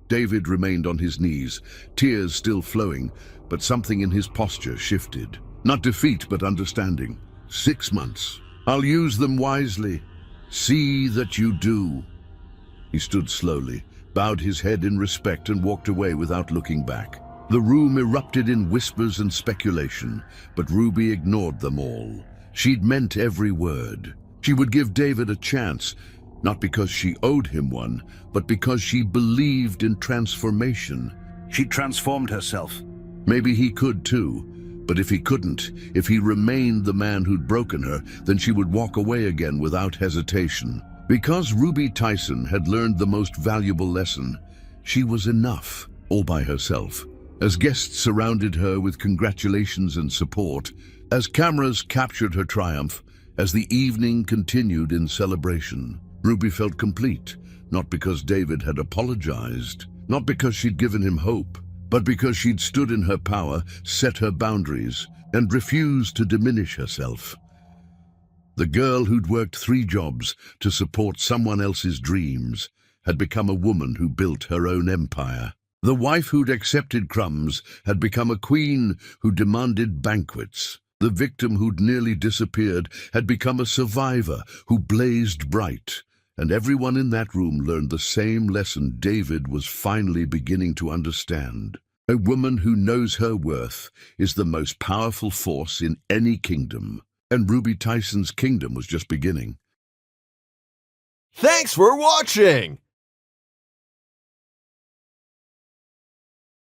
David remained on his knees, tears still flowing, but something in his posture shifted. Not defeat, but understanding. 6 months. I'll use them wisely. See that you do. He stood slowly, bowed his head in respect and walked away without looking back. The room erupted in whispers and speculation, but Ruby ignored them all. She'd meant every word. She would give David a chance, not because she owed him one, but because she believed in transformation. She transformed herself. Maybe he could too, but if he couldn't, if he remained the man who'd broken her, then she would walk away again without hesitation. Because Ruby Tyson had learned the most valuable lesson, she was enough, all by herself. As guests surrounded her with congratulations and support, as cameras captured her triumph, as the evening continued in celebration, Ruby felt complete, not because David had apologized, not because she'd given him hope, but because she'd stood in her power, set her boundaries, and refused to diminish herself. The girl who'd worked 3 jobs to support someone else's dreams had become a woman who built her own empire. The wife who'd accepted crumbs had become a queen who demanded banquets. The victim who'd nearly disappeared had become a survivor who blazed bright. And everyone in that room learned the same lesson David was finally beginning to understand. A woman who knows her worth is the most powerful force in any kingdom. And Ruby Tyson's kingdom was just beginning. Thanks for watching!